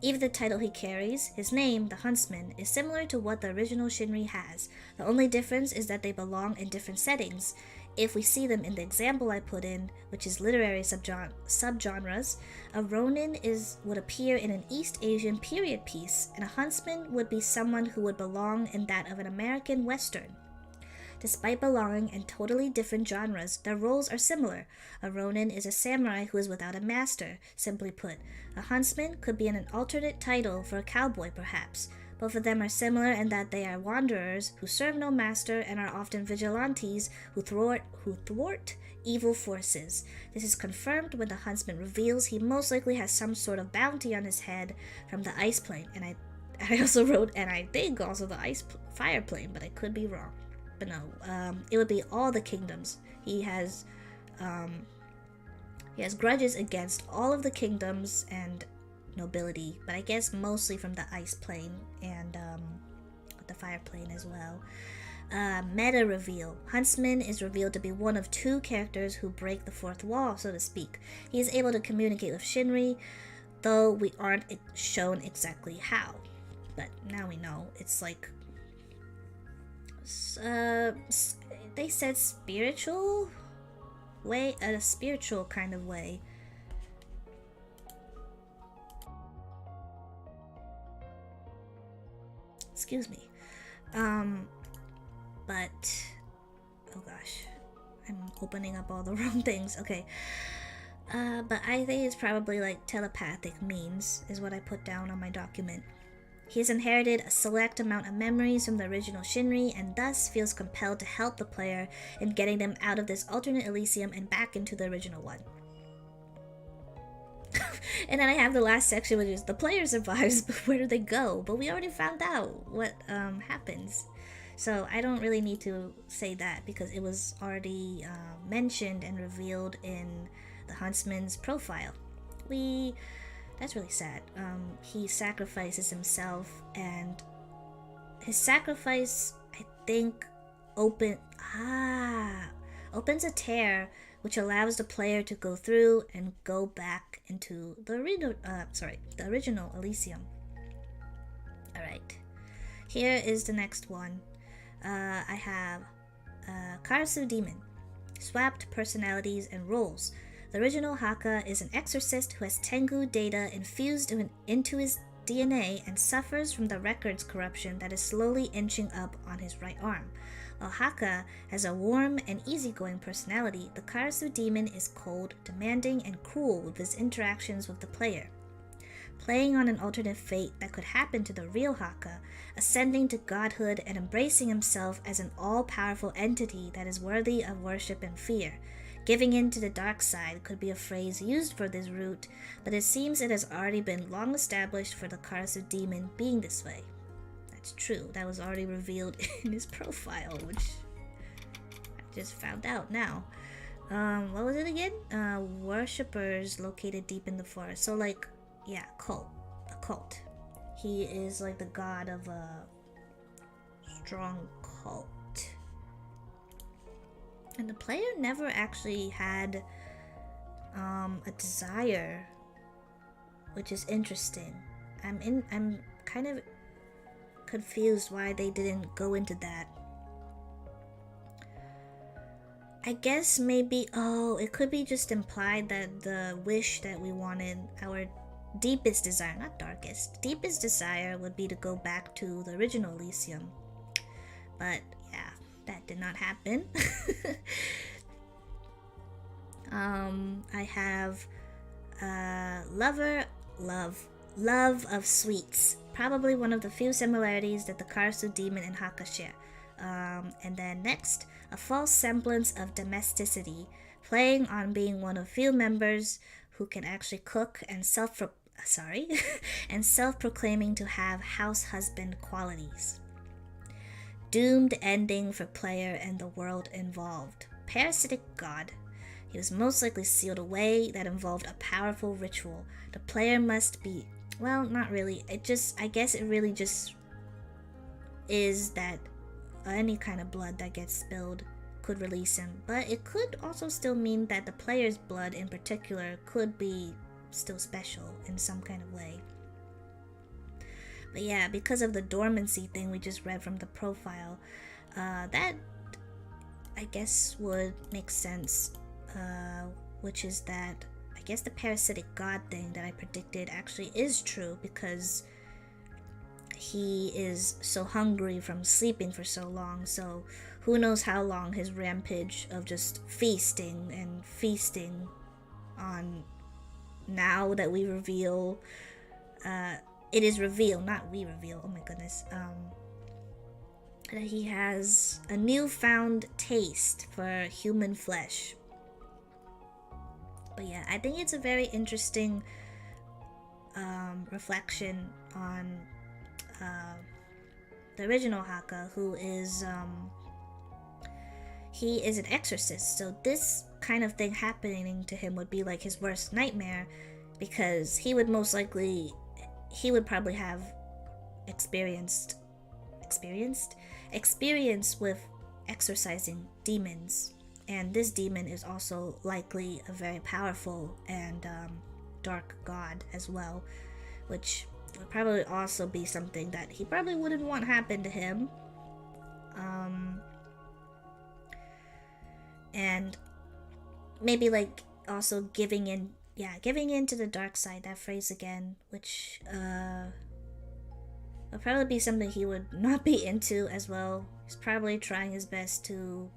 Even the title he carries, his name, the Huntsman, is similar to what the original Shinri has. The only difference is that they belong in different settings. If we see them in the example I put in, which is literary subgenres, a Ronin would appear in an East Asian period piece, and a huntsman would be someone who would belong in that of an American Western. Despite belonging in totally different genres, their roles are similar. A Ronin is a samurai who is without a master, simply put. A huntsman could be in an alternate title for a cowboy, perhaps. Both of them are similar in that they are wanderers who serve no master and are often vigilantes who thwart evil forces. This is confirmed when the huntsman reveals he most likely has some sort of bounty on his head from the ice plane. And I also wrote, and I think also the fire plane, but I could be wrong. But no, it would be all the kingdoms. He has grudges against all of the kingdoms and nobility, but I guess mostly from the ice plane and the fire plane as well. Meta reveal. Huntsman is revealed to be one of two characters who break the fourth wall, so to speak. He is able to communicate with Shinri, though we aren't shown exactly how. But now we know. It's like they said spiritual way, a spiritual kind of way. Excuse me. But oh gosh, I'm opening up all the wrong things. Okay. But I think it's probably like telepathic means is what I put down on my document. He has inherited a select amount of memories from the original Shinri and thus feels compelled to help the player in getting them out of this alternate Elysium and back into the original one. And then I have the last section, which is the player survives, but where do they go? But we already found out what happens. So I don't really need to say that because it was already mentioned and revealed in the Huntsman's profile. That's really sad. He sacrifices himself, and his sacrifice, I think, opens a tear which allows the player to go through and go back into the original Elysium. Alright, here is the next one. I have Karasu Demon. Swapped personalities and roles. The original Haka is an exorcist who has Tengu data infused into his DNA and suffers from the records corruption that is slowly inching up on his right arm. While Haka has a warm and easygoing personality, the Karasu demon is cold, demanding, and cruel with his interactions with the player. Playing on an alternate fate that could happen to the real Haka, ascending to godhood and embracing himself as an all-powerful entity that is worthy of worship and fear. Giving in to the dark side could be a phrase used for this route, but it seems it has already been long established for the Karasu demon being this way. That's true, that was already revealed in his profile, which I just found out now. What was it again? Worshippers located deep in the forest. So like, yeah, a cult. He is like the god of a strong cult. And the player never actually had a desire, which is interesting. I'm kind of confused why they didn't go into that. I guess maybe, it could be just implied that the wish that we wanted, our deepest desire, not darkest, deepest desire would be to go back to the original Elysium. But yeah, that did not happen. I have love of sweets. Probably one of the few similarities that the Karasu demon and Haka share. And then next, a false semblance of domesticity, playing on being one of few members who can actually cook and self-proclaiming to have house husband qualities. Doomed ending for player and the world involved. Parasitic god. He was most likely sealed away that involved a powerful ritual. The player must be, well, not really. I guess it really just is that any kind of blood that gets spilled could release him. But it could also still mean that the player's blood in particular could be still special in some kind of way. But yeah, because of the dormancy thing we just read from the profile, that I guess would make sense, which is that I guess the parasitic god thing that I predicted actually is true, because he is so hungry from sleeping for so long, so who knows how long his rampage of just feasting on, now that we reveal, it is revealed, not we reveal, oh my goodness, that he has a newfound taste for human flesh. But yeah, I think it's a very interesting reflection on the original Haka, who is he is an exorcist, so this kind of thing happening to him would be like his worst nightmare, because he would probably have experience with exorcising demons, and this demon is also likely a very powerful and dark god as well, which would probably also be something that he probably wouldn't want happen to him. And maybe like also giving in to the dark side, that phrase again, which would probably be something he would not be into as well. He's probably trying his best to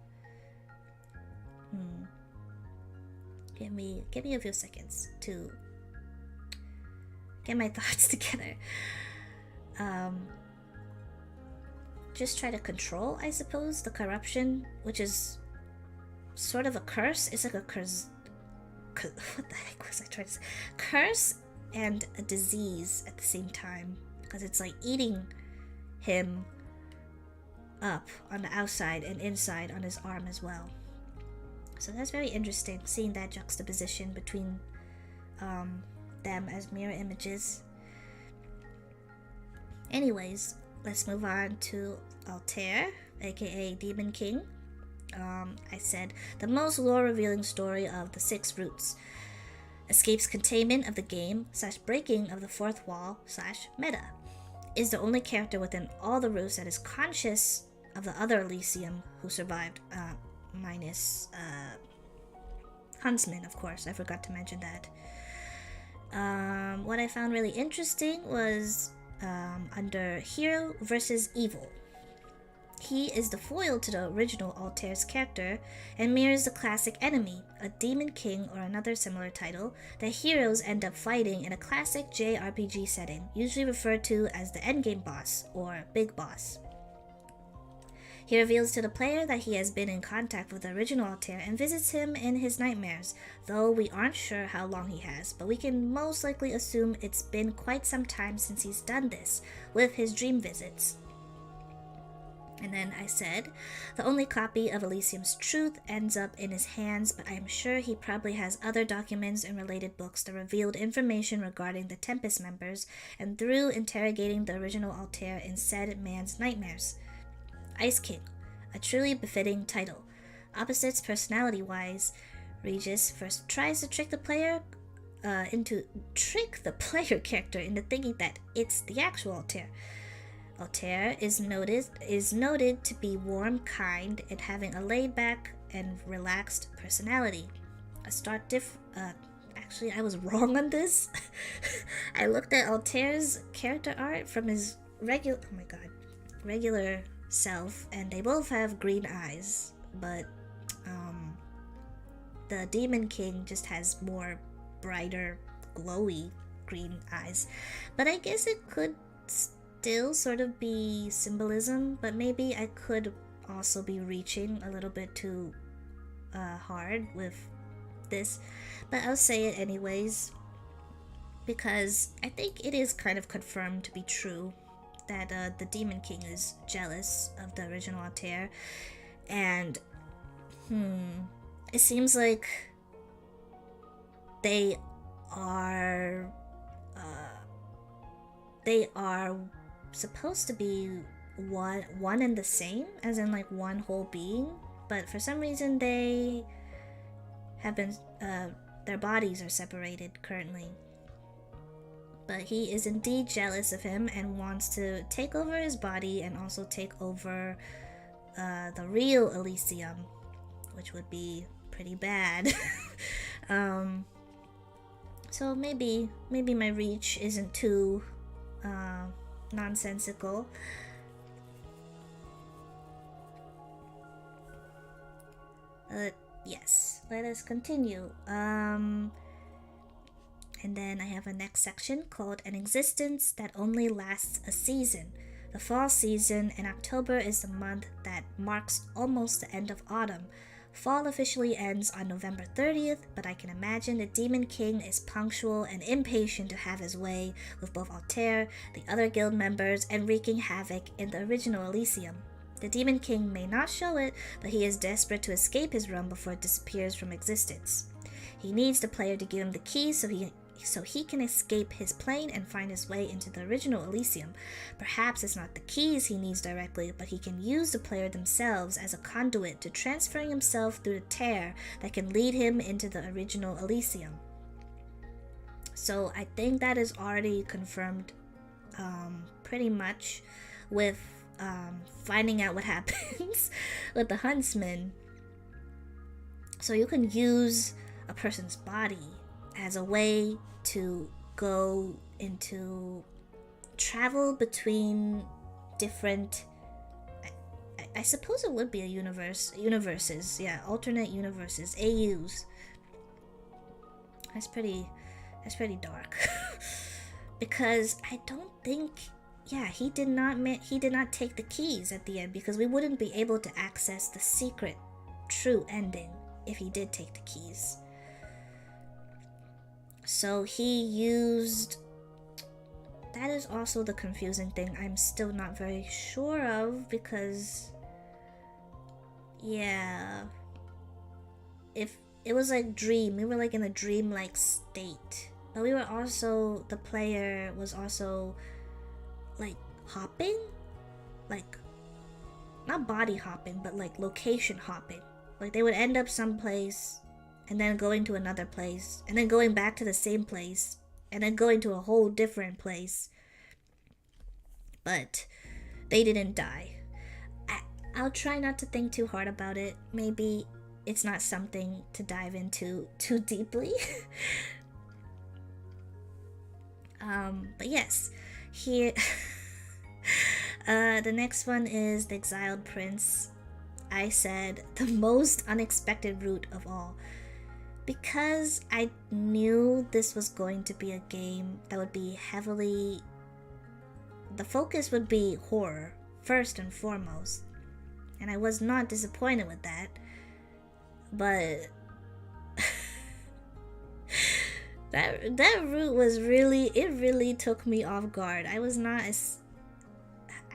give me a few seconds to get my thoughts together. Just try to control, I suppose, the corruption, which is sort of a curse. It's like a curse. What the heck was I trying to say? Curse and a disease at the same time, because it's like eating him up on the outside and inside on his arm as well. So that's very interesting, seeing that juxtaposition between them as mirror images. Anyways, let's move on to Altair, aka Demon King. I said, the most lore-revealing story of the 6 roots. Escapes containment of the game / breaking of the 4th wall / meta. Is the only character within all the roots that is conscious of the other Elysium who survived, minus Huntsman, of course. I forgot to mention that. What I found really interesting was under Hero versus Evil. He is the foil to the original Altair's character and mirrors the classic enemy, a demon king or another similar title, that heroes end up fighting in a classic JRPG setting, usually referred to as the endgame boss or big boss. He reveals to the player that he has been in contact with the original Altair and visits him in his nightmares, though we aren't sure how long he has, but we can most likely assume it's been quite some time since he's done this, with his dream visits. And then I said, the only copy of Elysium's Truth ends up in his hands, but I am sure he probably has other documents and related books that revealed information regarding the Tempus members, and through interrogating the original Altair in said man's nightmares. Ice King, a truly befitting title. opposites personality-wise. Regis first tries to trick the player character into thinking that it's the actual Altair. Altair is noted to be warm, kind, and having a laid-back and relaxed personality. Actually, I was wrong on this. I looked at Altair's character art from his regular self, and they both have green eyes, but the Demon King just has more brighter, glowy green eyes. But I guess it could still sort of be symbolism, but maybe I could also be reaching a little bit too hard with this, but I'll say it anyways, because I think it is kind of confirmed to be true that the Demon King is jealous of the original Altair, and it seems like they are supposed to be one and the same, as in like one whole being, but for some reason they have been their bodies are separated currently. But he is indeed jealous of him and wants to take over his body and also take over the real Elysium, which would be pretty bad. So maybe my reach isn't too nonsensical. Yes, let us continue. And then I have a next section called An Existence That Only Lasts a Season. The fall season, and October is the month that marks almost the end of autumn. Fall officially ends on November 30th, but I can imagine the Demon King is punctual and impatient to have his way with both Altair, the other guild members, and wreaking havoc in the original Elysium. The Demon King may not show it, but he is desperate to escape his realm before it disappears from existence. He needs the player to give him the keys so he can escape his plane and find his way into the original Elysium. Perhaps it's not the keys he needs directly, but he can use the player themselves as a conduit to transferring himself through the tear that can lead him into the original Elysium. So I think that is already confirmed pretty much with finding out what happens with the huntsman. So you can use a person's body as a way to go into travel between different, I suppose it would be a universes, yeah, alternate universes, AUs. That's pretty dark. Because I don't think, yeah, he did not take the keys at the end, because we wouldn't be able to access the secret true ending if he did take the keys. So he used, that is also the confusing thing I'm still not very sure of, because yeah, if it was like dream, we were like in a dream-like state, but we were also, the player was also like hopping, like not body hopping, but like location hopping. Like they would end up someplace and then going to another place and then going back to the same place and then going to a whole different place, but they didn't die. I'll try not to think too hard about it. Maybe it's not something to dive into too deeply. But yes, here the next one is The Exiled Prince. I said the most unexpected route of all, because I knew this was going to be a game that would be heavily, the focus would be horror first and foremost, and I was not disappointed with that. But that route was really took me off guard. I was not as,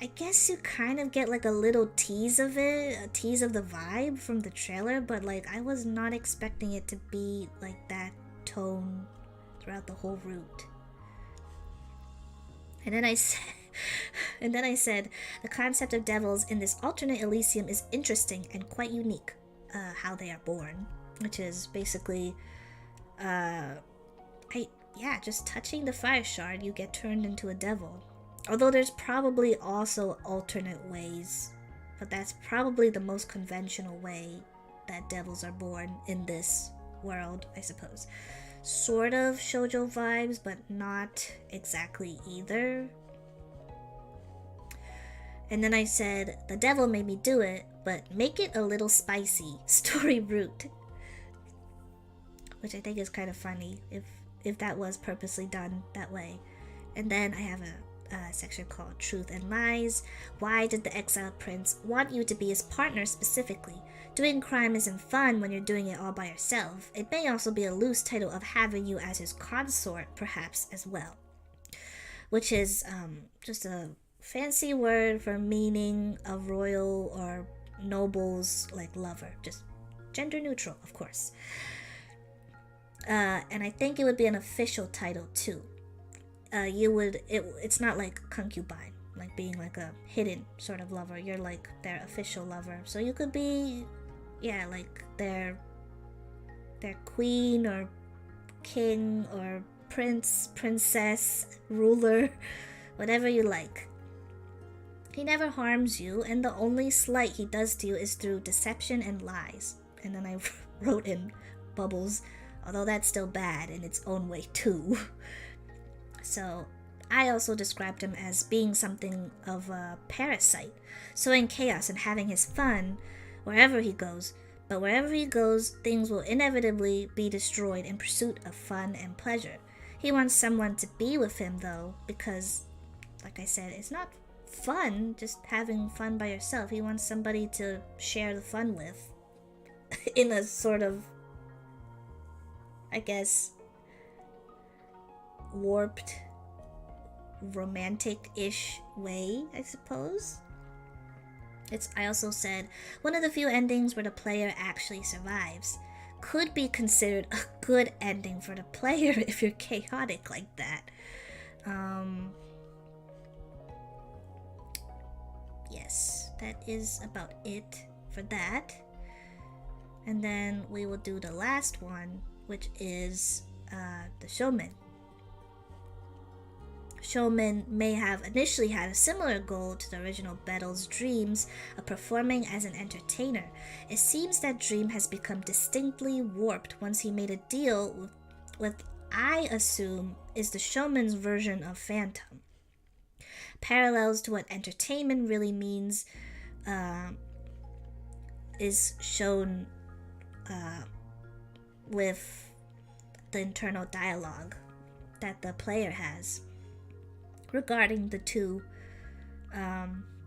I guess you kind of get like a little tease of it, a tease of the vibe from the trailer, but like I was not expecting it to be like that tone throughout the whole route. And then I said, the concept of devils in this alternate Elysium is interesting and quite unique. how they are born, which is basically, just touching the fire shard, you get turned into a devil. Although there's probably also alternate ways, but that's probably the most conventional way that devils are born in this world, I suppose. Sort of shoujo vibes, but not exactly either. And then I said, the devil made me do it, but make it a little spicy, story root. Which I think is kind of funny, if that was purposely done that way. And then I have a section called Truth and Lies. Why did the exiled prince want you to be his partner specifically? Doing crime isn't fun when you're doing it all by yourself. It may also be a loose title of having you as his consort, perhaps, as well. Which is just a fancy word for meaning a royal or noble's like lover. Just gender neutral, of course. And I think it would be an official title too. It's not like concubine, like being like a hidden sort of lover. You're like their official lover. So you could be, like their queen or king or prince, princess, ruler, whatever you like. He never harms you, and the only slight he does to you is through deception and lies. And then I wrote in bubbles, although that's still bad in its own way too. So I also described him as being something of a parasite, sowing chaos and having his fun wherever he goes. But wherever he goes, things will inevitably be destroyed in pursuit of fun and pleasure. He wants someone to be with him though, because, like I said, it's not fun just having fun by yourself. He wants somebody to share the fun with in a sort of, I guess, warped, romantic-ish way, I suppose. I also said, one of the few endings where the player actually survives. Could be considered a good ending for the player if you're chaotic like that. Yes, that is about it for that. And then we will do the last one, which is the showman. Showman may have initially had a similar goal to the original Bettel's dreams of performing as an entertainer. It seems that dream has become distinctly warped once he made a deal with I assume is the showman's version of Phantom. Parallels to what entertainment really means is shown with the internal dialogue that the player has regarding the two,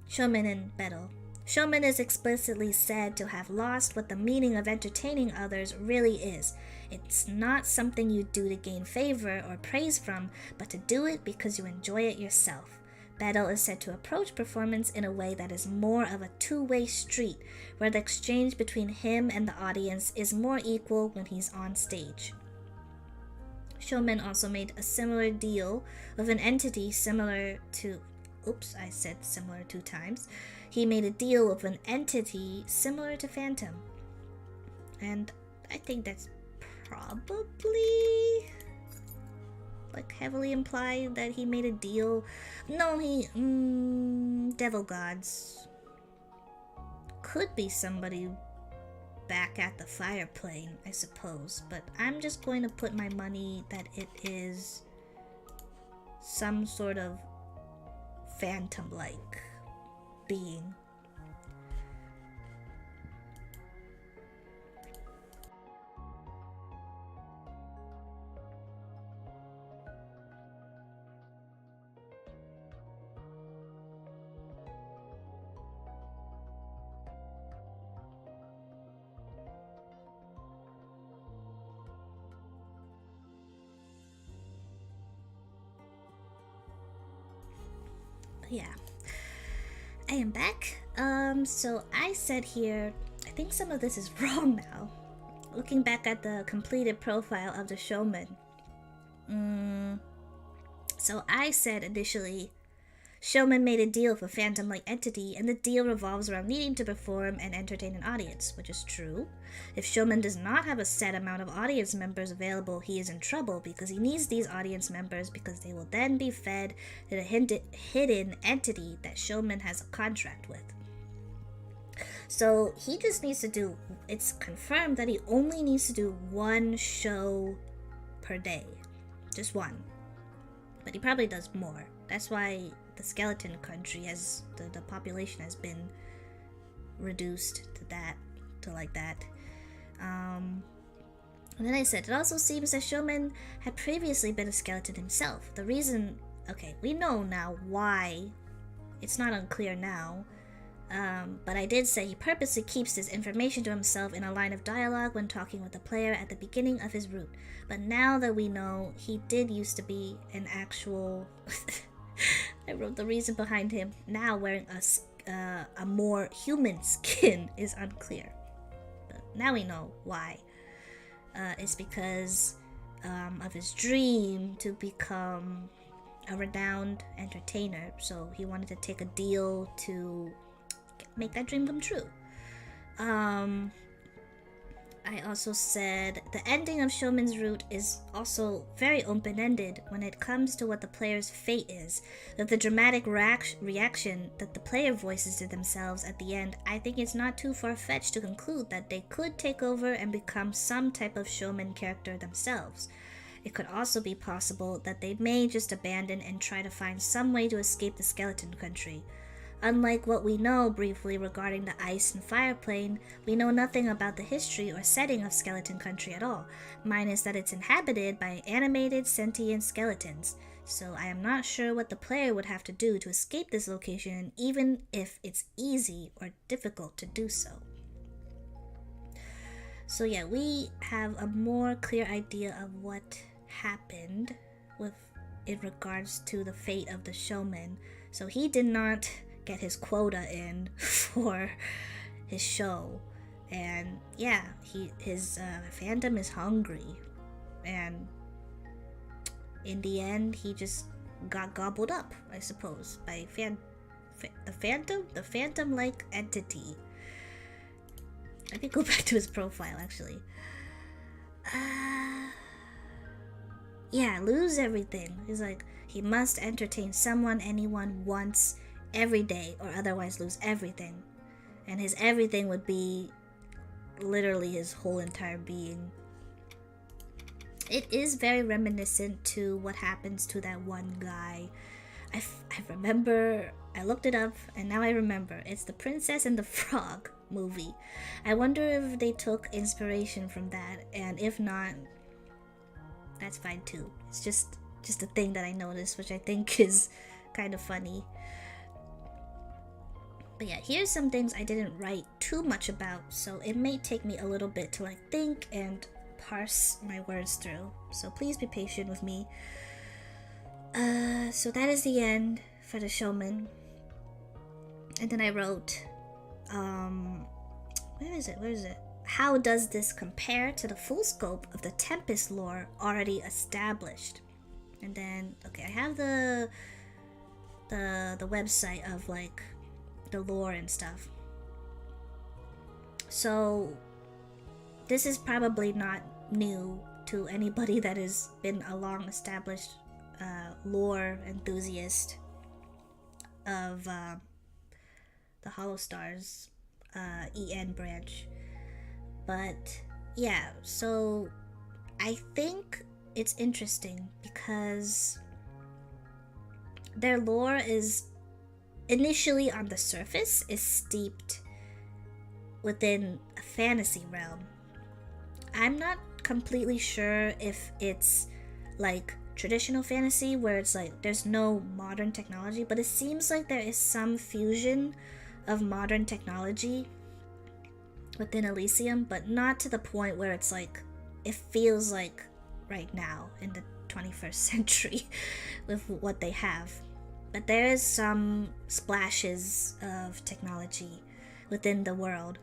Showman and Bettel. Showman is explicitly said to have lost what the meaning of entertaining others really is. It's not something you do to gain favor or praise from, but to do it because you enjoy it yourself. Bettel is said to approach performance in a way that is more of a two-way street, where the exchange between him and the audience is more equal when he's on stage. Showman also made a similar deal with an entity similar to... Oops, I said similar 2 times. He made a deal with an entity similar to Phantom. And I think that's probably... like heavily implied that he made a deal. No, devil gods. Could be somebody back at the fire plane, I suppose, but I'm just going to put my money that it is some sort of phantom-like being. Yeah, I am back. So I said here, I think some of this is wrong now. Looking back at the completed profile of the showman. So I said initially, Showman made a deal with a phantom-like entity, and the deal revolves around needing to perform and entertain an audience, which is true. If Showman does not have a set amount of audience members available, he is in trouble because he needs these audience members because they will then be fed to the hidden entity that Showman has a contract with. So he just needs to do, it's confirmed that he only needs to do one show per day. Just one. But he probably does more. That's why the skeleton country has, the population has been reduced to like that. And then I said, it also seems that Showman had previously been a skeleton himself. The reason, okay, we know now why. It's not unclear now. But I did say he purposely keeps this information to himself in a line of dialogue when talking with the player at the beginning of his route. But now that we know he did used to be an actual... I wrote the reason behind him now wearing a more human skin is unclear. But now we know why. It's because of his dream to become a renowned entertainer. So he wanted to take a deal to make that dream come true. I also said the ending of Showman's route is also very open-ended when it comes to what the player's fate is. That the dramatic reaction that the player voices to themselves at the end, I think it's not too far-fetched to conclude that they could take over and become some type of Showman character themselves. It could also be possible that they may just abandon and try to find some way to escape the skeleton country. Unlike what we know briefly regarding the ice and fire plane, we know nothing about the history or setting of Skeleton Country at all, minus that it's inhabited by animated sentient skeletons. So I am not sure what the player would have to do to escape this location, even if it's easy or difficult to do so. So yeah, we have a more clear idea of what happened in regards to the fate of the Showman. So he did not get his quota in for his show, and yeah, his fandom is hungry, and in the end he just got gobbled up, I suppose, by the phantom-like entity. Let me go back to his profile actually. Yeah, lose everything. He's like, he must entertain someone, anyone, once, every day, or otherwise lose everything. And his everything would be literally his whole entire being. It is very reminiscent to what happens to that one guy. I remember, I looked it up, and now I remember. It's the Princess and the Frog movie. I wonder if they took inspiration from that, and if not, that's fine too. It's just a thing that I noticed, which I think is kind of funny. But yeah, here's some things I didn't write too much about, so it may take me a little bit to think and parse my words through. So please be patient with me. So that is the end for the Showman. And then I wrote, where is it? How does this compare to the full scope of the Tempus lore already established? And then, okay, I have the website of the lore and stuff. So this is probably not new to anybody that has been a long established lore enthusiast of the Hollow Stars EN branch. But yeah, so I think it's interesting because their lore is initially on the surface is steeped within a fantasy realm. I'm not completely sure if it's traditional fantasy where it's there's no modern technology, but it seems like there is some fusion of modern technology within Elysium, but not to the point where it's it feels like right now in the 21st century with what they have. But there is some splashes of technology within the world.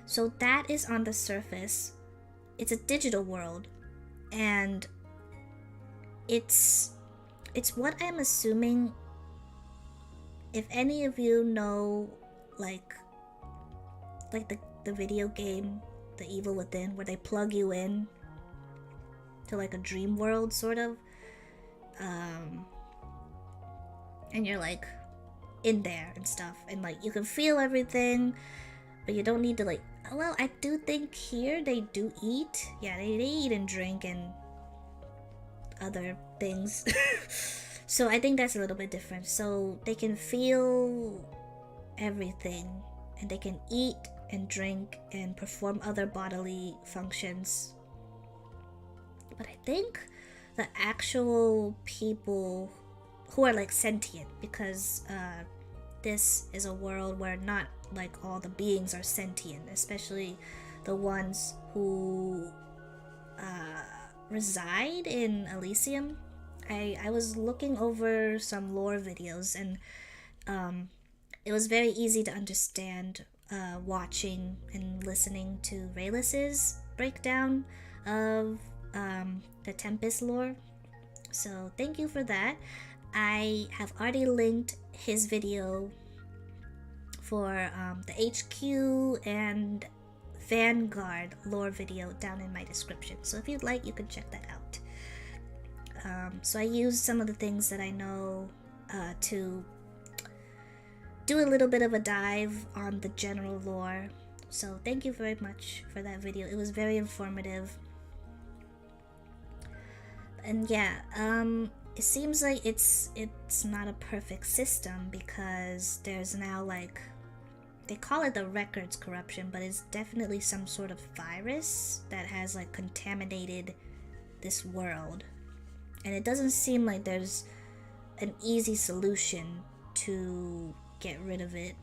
So that is on the surface. It's a digital world, and it's it's what I'm assuming. If any of you know, like the video game, The Evil Within, where they plug you in to like a dream world, sort of, and you're like in there and stuff, and like you can feel everything, but you don't need to like. Well, I do think here they do eat. Yeah, they eat and drink and other things. So I think that's a little bit different. So they can feel everything, and they can eat and drink and perform other bodily functions. But I think the actual people who are like sentient, because this is a world where not like all the beings are sentient, especially the ones who reside in Elysium. I was looking over some lore videos, and it was very easy to understand watching and listening to Raylis's breakdown of the Tempus lore. So thank you for that. I have already linked his video for the HQ and Vanguard lore video down in my description. So if you'd like, you can check that out. So I used some of the things that I know to do a little bit of a dive on the general lore. So thank you very much for that video. It was very informative. And yeah, it seems like it's not a perfect system, because there's now like, they call it the records corruption, but it's definitely some sort of virus that has like contaminated this world. And it doesn't seem like there's an easy solution to get rid of it,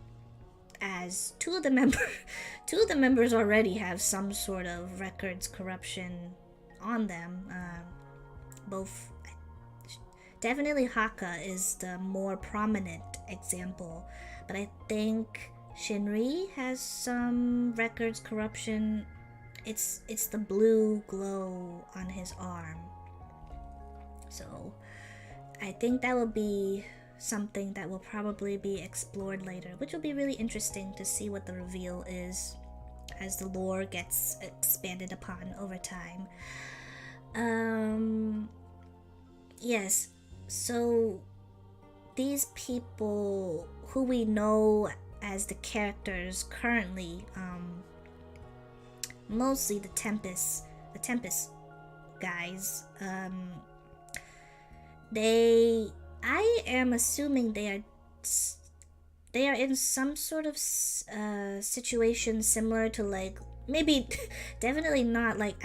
as two of the members already have some sort of records corruption on them. Both, definitely Haka is the more prominent example, but I think Shinri has some records corruption. It's the blue glow on his arm. So I think that will be something that will probably be explored later, which will be really interesting to see what the reveal is as the lore gets expanded upon over time. Yes, so these people who we know as the characters currently, mostly the Tempus guys, I am assuming they are in some sort of situation similar to, like, maybe definitely not like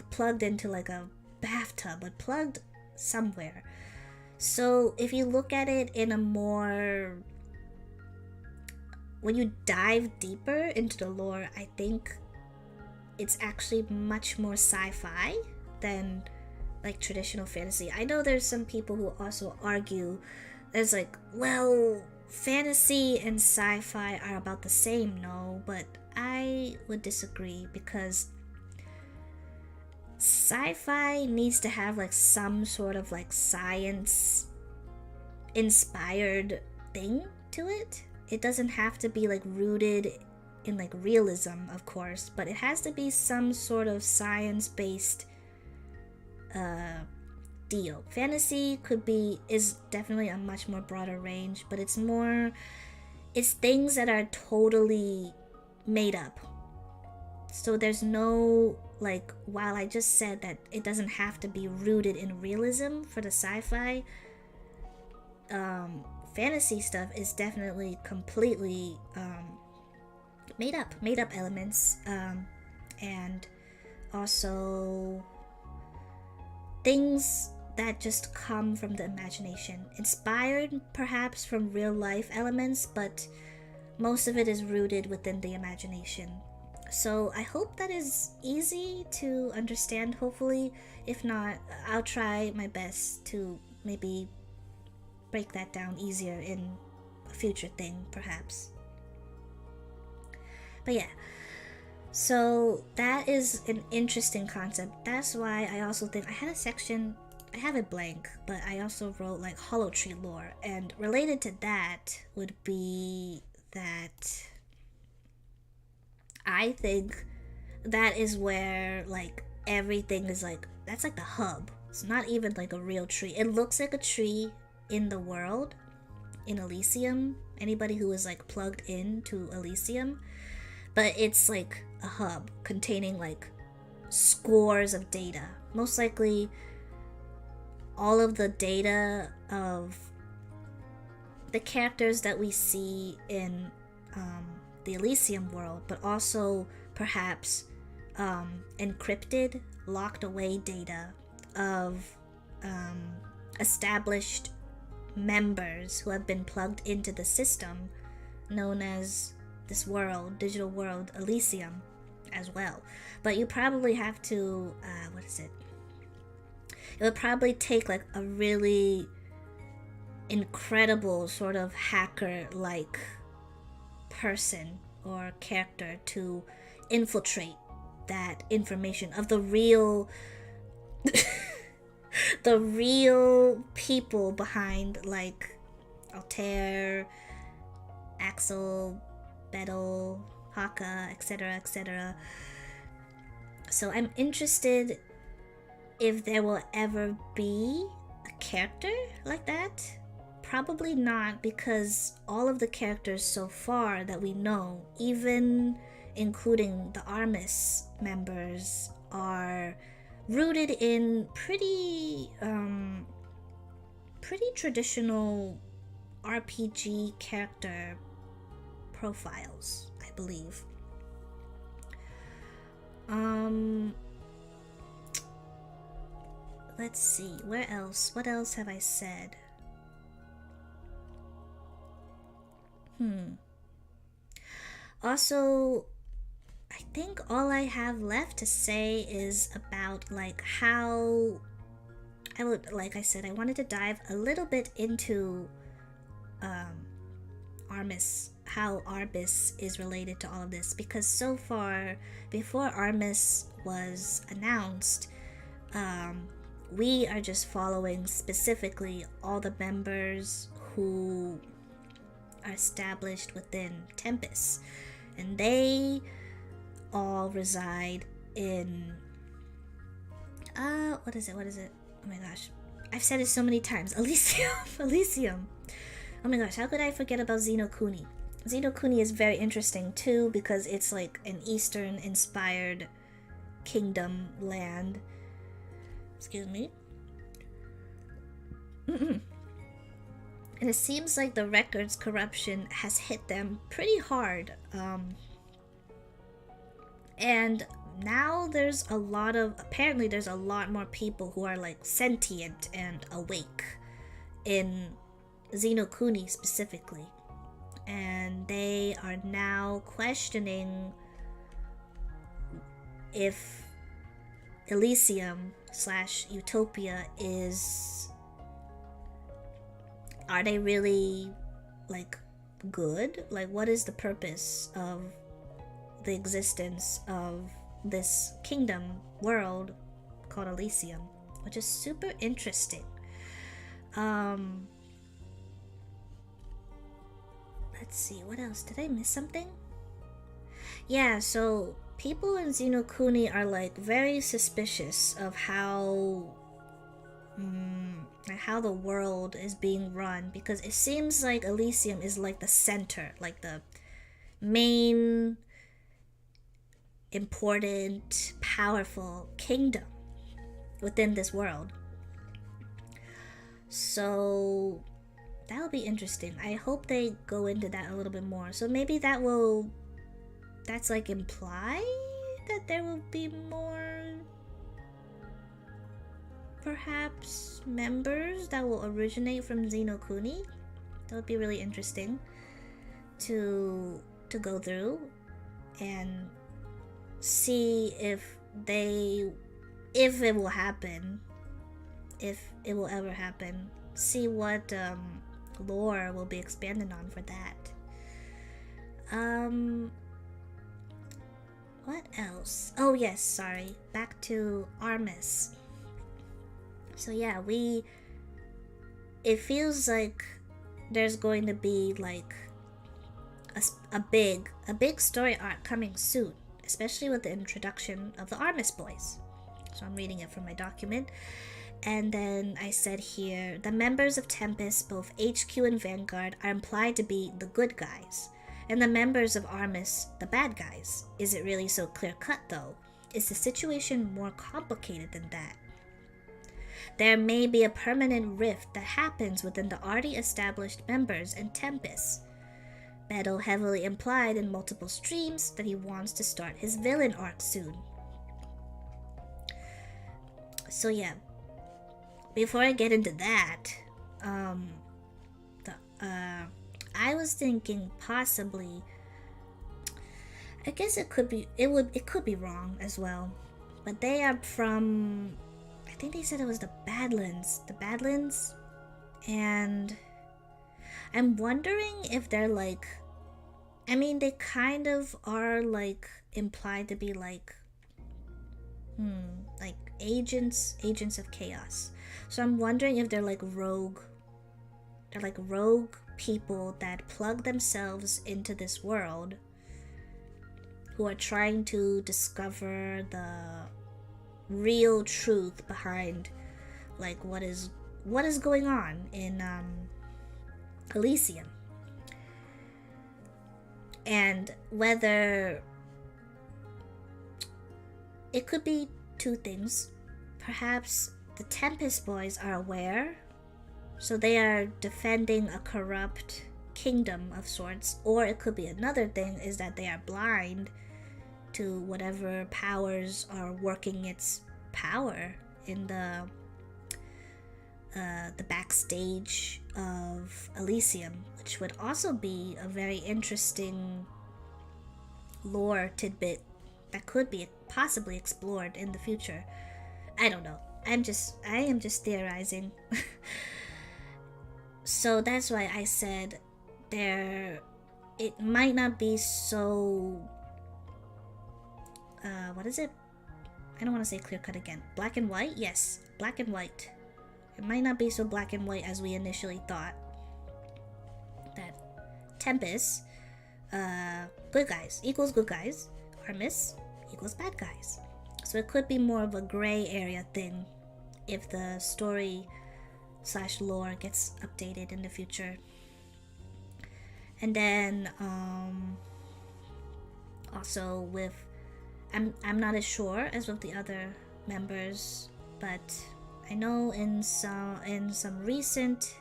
plugged into like a bathtub, but plugged somewhere. So if you look at it in a more, when you dive deeper into the lore, I think it's actually much more sci-fi than like traditional fantasy. I know there's some people who also argue there's like, well, fantasy and sci-fi are about the same. No, but I would disagree, because sci-fi needs to have like some sort of like science inspired thing to it. It doesn't have to be like rooted in like realism, of course, but it has to be some sort of science-based deal. Fantasy is definitely a much more broader range, but it's things that are totally made up. So there's no, like, while I just said that it doesn't have to be rooted in realism for the sci-fi, fantasy stuff is definitely completely made up elements, and also things that just come from the imagination, inspired perhaps from real life elements, but most of it is rooted within the imagination. So I hope that is easy to understand, hopefully. If not, I'll try my best to maybe break that down easier in a future thing, perhaps. But yeah, so that is an interesting concept. That's why I also think I had a section I have it blank, but I also wrote like Hollow Tree lore, and related to that would be that I think that is where like everything is like, that's like the hub. It's not even like a real tree. It looks like a tree in the world, in Elysium. Anybody who is like plugged into Elysium, but it's like a hub containing like scores of data. Most likely all of the data of the characters that we see in the Elysium world, but also perhaps encrypted, locked away data of established members who have been plugged into the system known as this world, digital world, Elysium as well. But you probably have to, it would probably take like a really incredible sort of hacker-like person or character to infiltrate that information of the real the real people behind like Altair, Axel, Bettel, Haka, etc., etc. So I'm interested if there will ever be a character like that. Probably not, because all of the characters so far that we know, even including the Armis members, are rooted in pretty traditional RPG character profiles, I believe. Let's see, where else? What else have I said? Also, I think all I have left to say is about like how I would, like I said, I wanted to dive a little bit into Armis, how Arbis is related to all of this, because so far, before Armis was announced, we are just following specifically all the members who are established within Tempus, and they all reside in what is it? Oh my gosh, I've said it so many times. Elysium. Oh my gosh, how could I forget about Xeno Kuni? Xeno Kuni is very interesting too, because it's like an Eastern inspired kingdom land. Excuse me. And it seems like the records corruption has hit them pretty hard. And now apparently there's a lot more people who are like sentient and awake in Xeno Kuni specifically. And they are now questioning if Elysium / Utopia are they really like good? Like, what is the purpose of the existence of this kingdom world called Elysium, which is super interesting. Let's see, what else? Did I miss something? Yeah, so people in Xeno Kuni are like very suspicious of how the world is being run, because it seems like Elysium is like the center, like the main important, powerful kingdom within this world. So that'll be interesting. I hope they go into that a little bit more. So maybe that's like imply that there will be more perhaps members that will originate from Xeno Kuni. That would be really interesting to go through and see if it will happen, if it will ever happen. See what lore will be expanded on for that. What else? Oh yes, sorry. Back to Armis. So yeah, it feels like there's going to be like a big story arc coming soon, especially with the introduction of the Armis boys. So I'm reading it from my document. And then I said here, the members of Tempus, both HQ and Vanguard, are implied to be the good guys, and the members of Armis, the bad guys. Is it really so clear-cut, though? Is the situation more complicated than that? There may be a permanent rift that happens within the already established members and Tempus. Beto heavily implied in multiple streams that he wants to start his villain arc soon. So yeah, before I get into that, I was thinking possibly, I guess it could be wrong as well, but they are from, I think they said it was the Badlands, and I'm wondering if they're like, I mean, they kind of are like implied to be like agents of chaos. So I'm wondering if they're like rogue people that plug themselves into this world, who are trying to discover the real truth behind like what is going on in Elysium, and whether it could be two things. Perhaps the Tempest boys are aware, so they are defending a corrupt kingdom of sorts, or it could be another thing, is that they are blind to whatever powers are working its power in the backstage of Elysium, which would also be a very interesting lore tidbit that could be possibly explored in the future. I don't know. I am just theorizing. So that's why I said it might not be so what is it? I don't want to say clear cut again. Black and white? Yes, black and white. It might not be so black and white as we initially thought. That Tempest, good guys equals good guys, Armis equals bad guys. So it could be more of a gray area thing if the story / lore gets updated in the future. And then also with, I'm not as sure as with the other members, but I know in some recent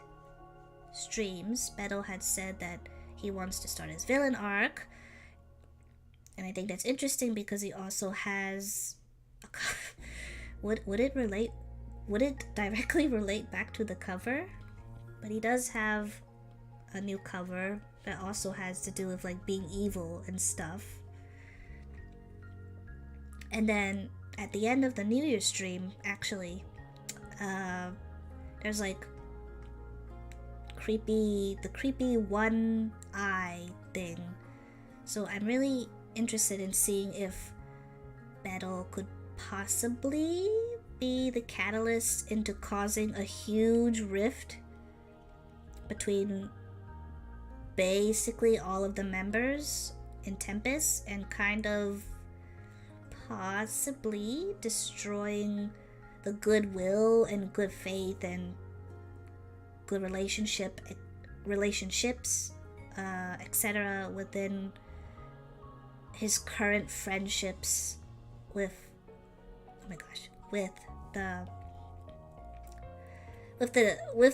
streams, Beto had said that he wants to start his villain arc, and I think that's interesting because he also has would it directly relate back to the cover? But he does have a new cover that also has to do with like being evil and stuff. And then at the end of the New Year's stream, actually, there's like the creepy one eye thing. So I'm really interested in seeing if Battle could possibly be the catalyst into causing a huge rift between basically all of the members in Tempest, and kind of possibly destroying the goodwill and good faith and good relationships, etc. within his current friendships with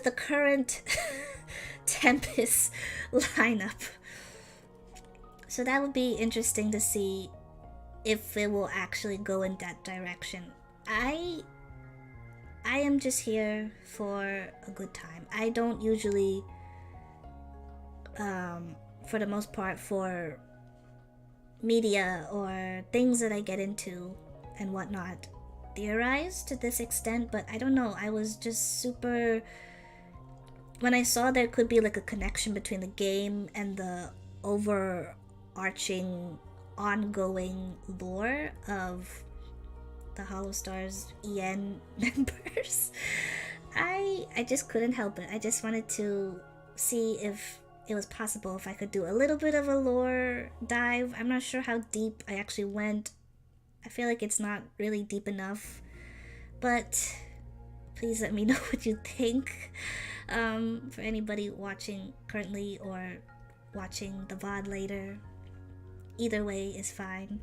the current Tempest lineup. So that would be interesting to see if it will actually go in that direction. I am just here for a good time. I don't usually, for the most part, for media or things that I get into and whatnot, theorize to this extent, but I don't know, I was just super, when I saw there could be like a connection between the game and the overarching ongoing lore of the Hollow Stars EN members. I just couldn't help it. I just wanted to see if it was possible if I could do a little bit of a lore dive. I'm not sure how deep I actually went. I feel like it's not really deep enough, but please let me know what you think. For anybody watching currently or watching the VOD later, either way is fine.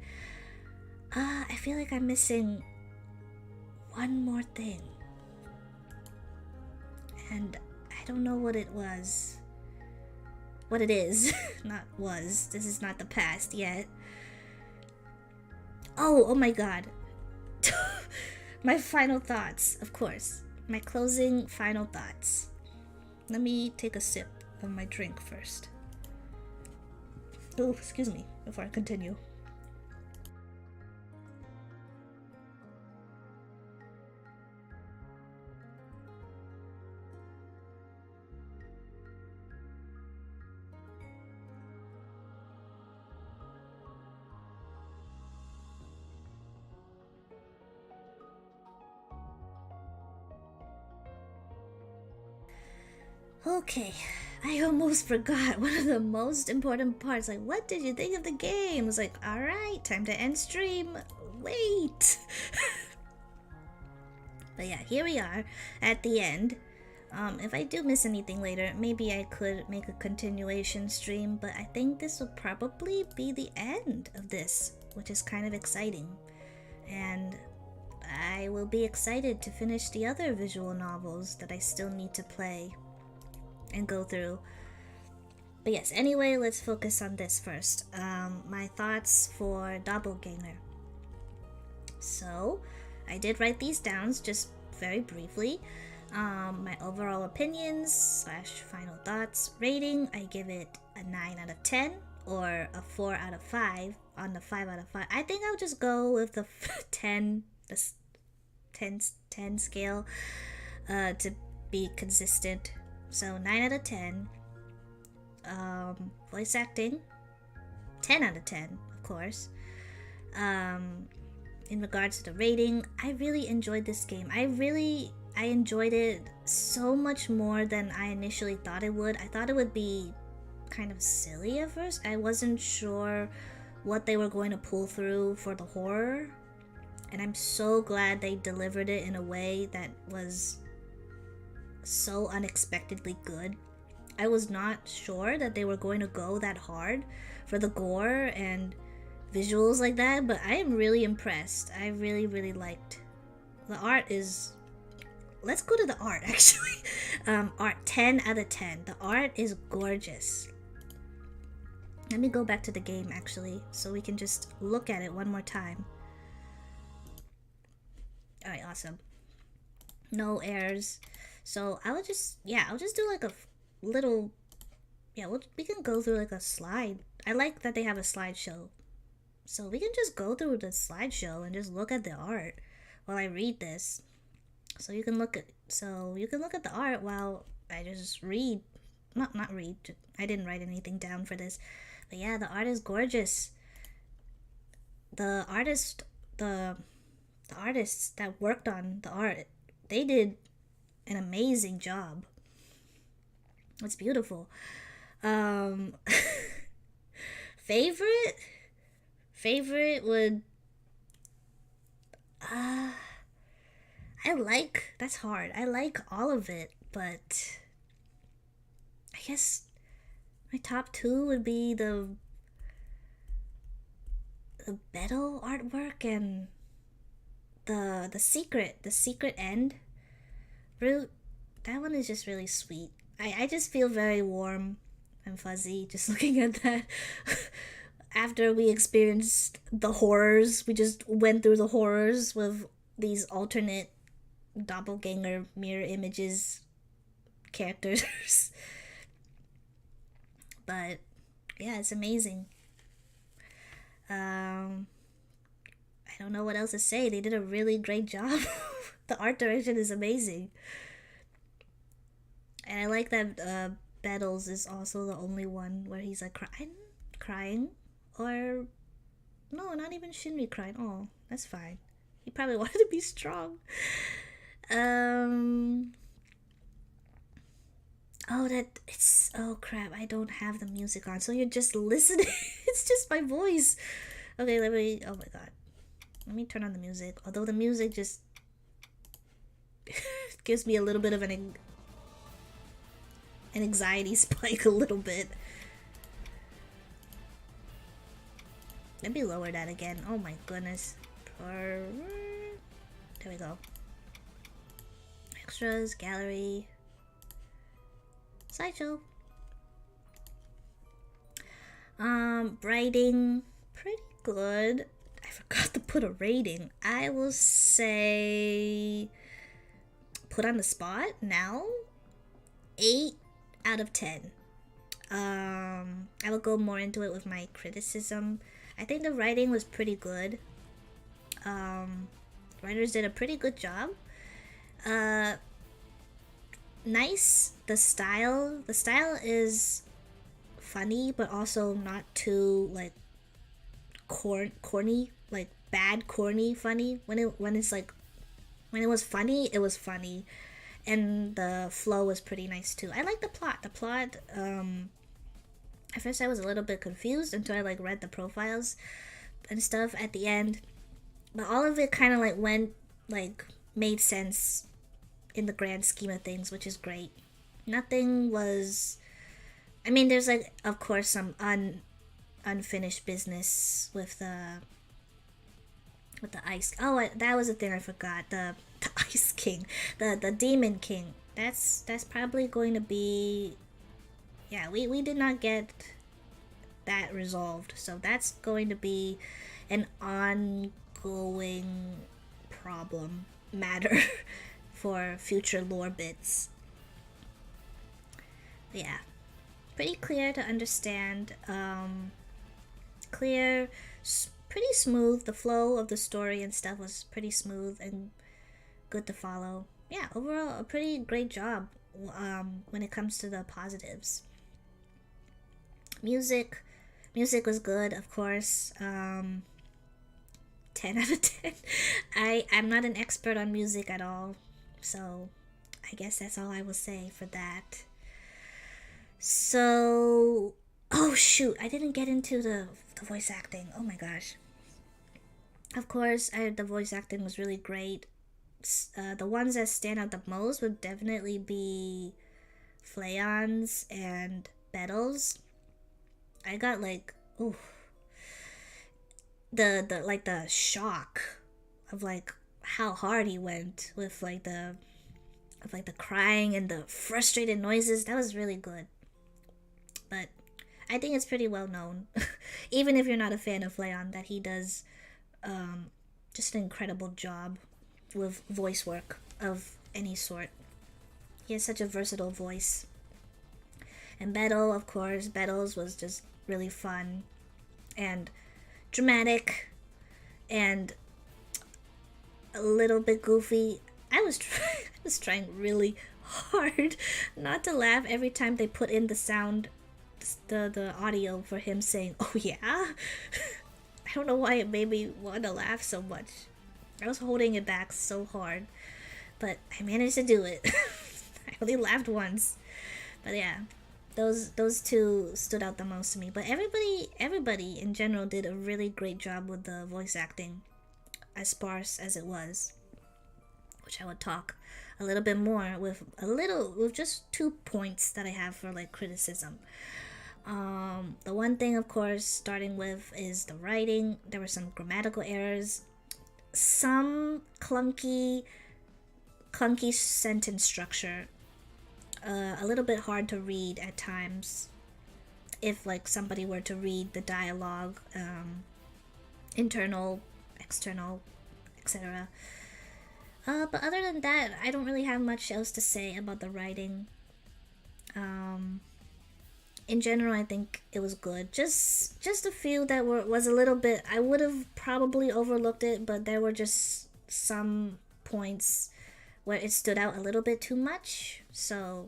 I feel like I'm missing one more thing, and I don't know what it was. What it is. Not was. This is not the past yet. Oh my god. My final thoughts, of course. My closing final thoughts. Let me take a sip of my drink first. Oh, excuse me, before I continue. Okay, I almost forgot one of the most important parts. Like, what did you think of the game? I was like, alright, time to end stream. Wait. But yeah, here we are at the end. If I do miss anything later, maybe I could make a continuation stream, but I think this will probably be the end of this, which is kind of exciting. And I will be excited to finish the other visual novels that I still need to play and go through. But yes, anyway, let's focus on this first. My thoughts for Doppelgänger. So, I did write these down just very briefly. My overall opinions / final thoughts. Rating, I give it a 9 out of 10 or a 4 out of 5 on the 5 out of 5. I think I'll just go with the 10 scale to be consistent. So 9 out of 10. Voice acting, 10 out of 10, of course. In regards to the rating, I really enjoyed this game. I enjoyed it so much more than I initially thought it would. I thought it would be kind of silly at first. I wasn't sure what they were going to pull through for the horror, and I'm so glad they delivered it in a way that was so unexpectedly good. I was not sure that they were going to go that hard for the gore and visuals like that, but I am really impressed. I really liked the art. Let's go to the art actually. Art 10 out of 10. The art is gorgeous. Let me go back to the game actually so we can just look at it one more time. Alright, awesome. No errors. So I'll just do like a little, we can go through like a slide. I like that they have a slideshow, so we can just go through the slideshow and just look at the art while I read this. So you can look at the art while I just read. Not read. I didn't write anything down for this, but yeah, the art is gorgeous. The artists that worked on the art, they did an amazing job. It's beautiful. Favorite would that's hard. I like all of it, but I guess my top 2 would be the battle artwork and the secret end route. That one is just really sweet. I just feel very warm and fuzzy just looking at that. After we experienced the horrors, we just went through the horrors with these alternate doppelganger mirror images characters. But yeah, it's amazing. I don't know what else to say. They did a really great job. The art direction is amazing. And I like that Battles is also the only one where he's like crying, or no, not even Shinri crying. Oh, that's fine. He probably wanted to be strong. Oh crap, I don't have the music on, so you're just listening. It's just my voice. Okay, oh my god. Let me turn on the music. Although the music just gives me a little bit of an anxiety spike a little bit. Let me lower that again. Oh my goodness. There we go. Extras, gallery, slideshow. Writing, pretty good. I forgot to put a rating. I will say, put on the spot now, 8 out of 10. I will go more into it with my criticism. I think the writing was pretty good. Writers did a pretty good job. Nice. The style is funny, but also not too like corny, like bad corny funny. When it was funny, it was funny, and the flow was pretty nice too. I like the plot. At first I was a little bit confused until I like read the profiles and stuff at the end, but all of it kind of like made sense in the grand scheme of things, which is great. Nothing was, I mean, there's like of course some unfinished business with the ice. Oh, that was a thing I forgot. The Ice King, the Demon King. That's probably going to be, yeah, we did not get that resolved, so that's going to be an ongoing matter for future lore bits. But yeah, pretty clear to understand. Clear, pretty smooth. The flow of the story and stuff was pretty smooth and good to follow. Yeah, overall a pretty great job when it comes to the positives. Music was good, of course. 10 out of 10. I'm not an expert on music at all, so I guess that's all I will say for that. So, oh shoot, I didn't get into the voice acting. Oh my gosh. Of course, the voice acting was really great. The ones that stand out the most would definitely be Flayon's and Bettle's. I got like, ooh, the shock of like how hard he went with like the crying and the frustrated noises. That was really good. But I think it's pretty well known, even if you're not a fan of Flayon, that he does just an incredible job with voice work of any sort. He has such a versatile voice. And Bettle, of course, Bettle's was just really fun and dramatic and a little bit goofy. I was trying really hard not to laugh every time they put in the sound, the audio for him saying, "Oh yeah." I don't know why it made me want to laugh so much. I was holding it back so hard, but I managed to do it. I only laughed once, but yeah, those two stood out the most to me. But everybody in general did a really great job with the voice acting, as sparse as it was, which I would talk a little bit more with just 2 points that I have for like criticism. The one thing, of course, starting with is the writing. There were some grammatical errors, some clunky sentence structure, a little bit hard to read at times if like somebody were to read the dialogue, internal, external, etc. But other than that, I don't really have much else to say about the writing. In general, I think it was good. Just a few that was a little bit, I would have probably overlooked it, but there were just some points where it stood out a little bit too much. So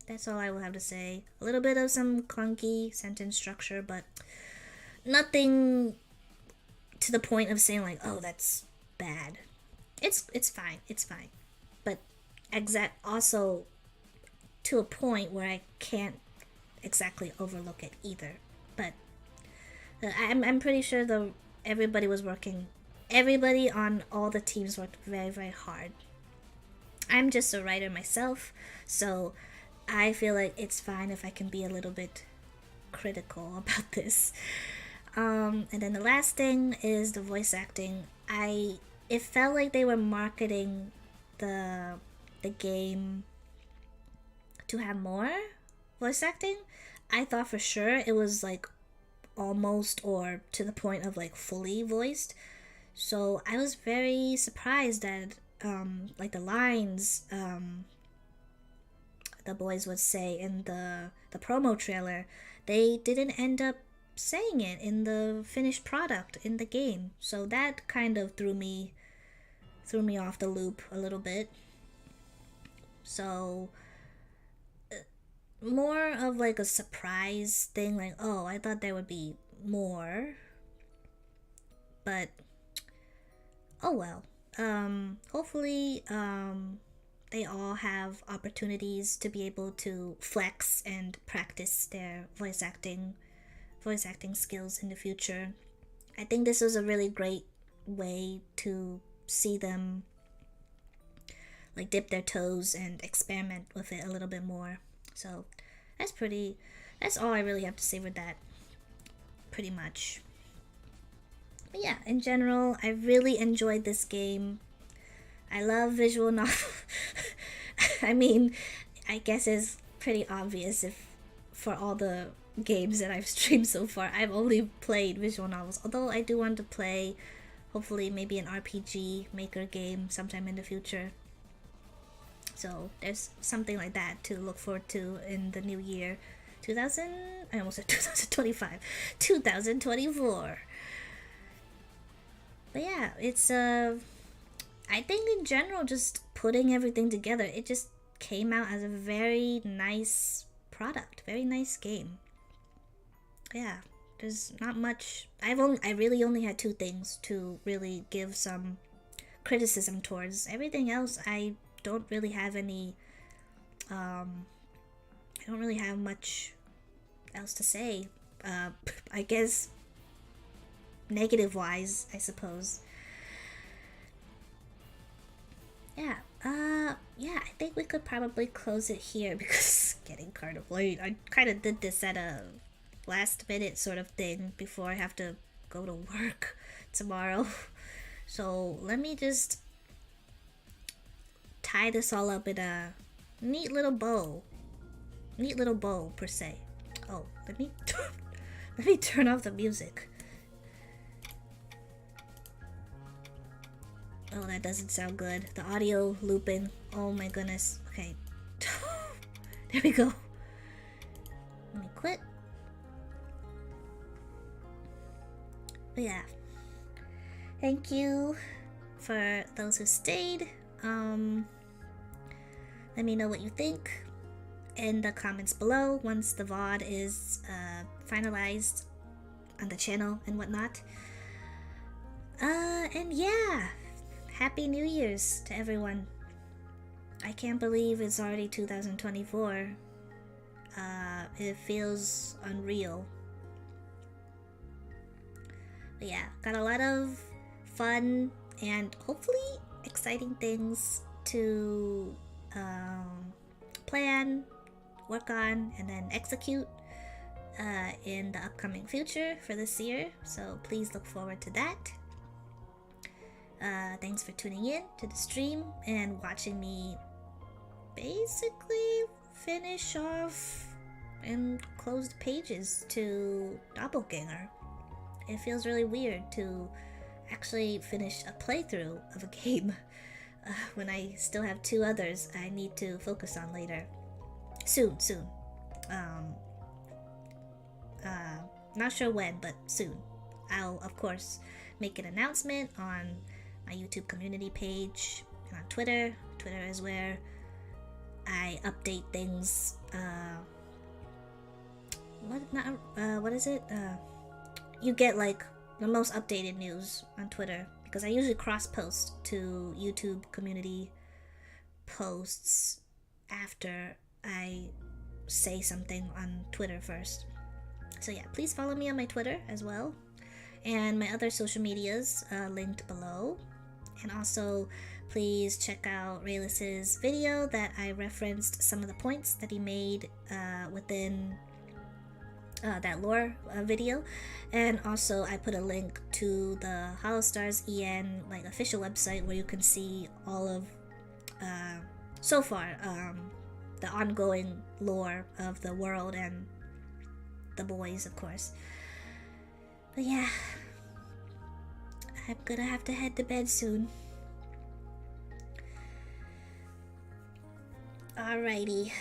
that's all I will have to say. A little bit of some clunky sentence structure, but nothing to the point of saying like, oh, that's bad. It's fine. It's fine. But also to a point where I can't exactly overlook it either. But I'm pretty sure everybody on all the teams worked very, very hard. I'm just a writer myself, so I feel like it's fine if I can be a little bit critical about this. And then the last thing is the voice acting. It felt like they were marketing the game to have more voice acting. I thought for sure it was like almost or to the point of like fully voiced. So I was very surprised that like the lines the boys would say in the promo trailer, they didn't end up saying it in the finished product in the game. So that kind of threw me off the loop a little bit. So more of like a surprise thing, like, oh, I thought there would be more, but oh well. Hopefully they all have opportunities to be able to flex and practice their voice acting skills in the future. I think this was a really great way to see them like dip their toes and experiment with it a little bit more. So that's all I really have to say for that, pretty much. But yeah, in general, I really enjoyed this game. I love visual novel. I mean, I guess it's pretty obvious if for all the games that I've streamed so far, I've only played visual novels. Although I do want to play, hopefully, maybe an RPG maker game sometime in the future. So there's something like that to look forward to in the new year. I almost said 2025. 2024. But yeah, it's I think in general, just putting everything together, it just came out as a very nice product, very nice game. Yeah, there's not much. I really only had 2 things to really give some criticism towards. Everything else, I don't really have any. I don't really have much else to say. I guess negative wise, I suppose. Yeah, I think we could probably close it here because it's getting kind of late. I kind of did this at a last minute sort of thing before I have to go to work tomorrow. So let me just tie this all up in a neat little bow per se. Oh, let me turn off the music. Oh, that doesn't sound good. The audio looping. Oh my goodness. Okay. There we go. Let me quit. But yeah. Thank you for those who stayed. Let me know what you think in the comments below once the VOD is finalized on the channel and whatnot. And yeah. Happy New Year's to everyone. I can't believe it's already 2024. It feels unreal. But yeah, got a lot of fun and hopefully exciting things to plan, work on, and then execute in the upcoming future for this year. So please look forward to that. Thanks for tuning in to the stream and watching me basically finish off and close the pages to Doppelgänger. It feels really weird to actually finish a playthrough of a game when I still have 2 others I need to focus on later. Soon. Not sure when, but soon. I'll, of course, make an announcement on my YouTube community page and on Twitter. Twitter is where I update things. What is it? You get like the most updated news on Twitter because I usually cross-post to YouTube community posts after I say something on Twitter first. So yeah, please follow me on my Twitter as well, and my other social medias linked below. And also, please check out Raylis's video that I referenced some of the points that he made within that lore video. And also, I put a link to the Hollowstars EN like official website where you can see all of so far the ongoing lore of the world and the boys, of course. But yeah, I'm gonna have to head to bed soon. Alrighty.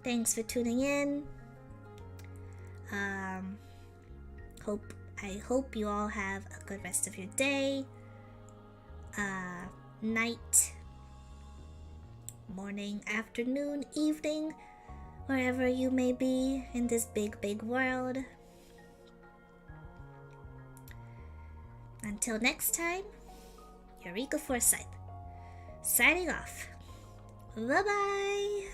Thanks for tuning in. I hope you all have a good rest of your day, night, morning, afternoon, evening, wherever you may be in this big world. Until next time, Eureka Forsyth, signing off. Bye-bye!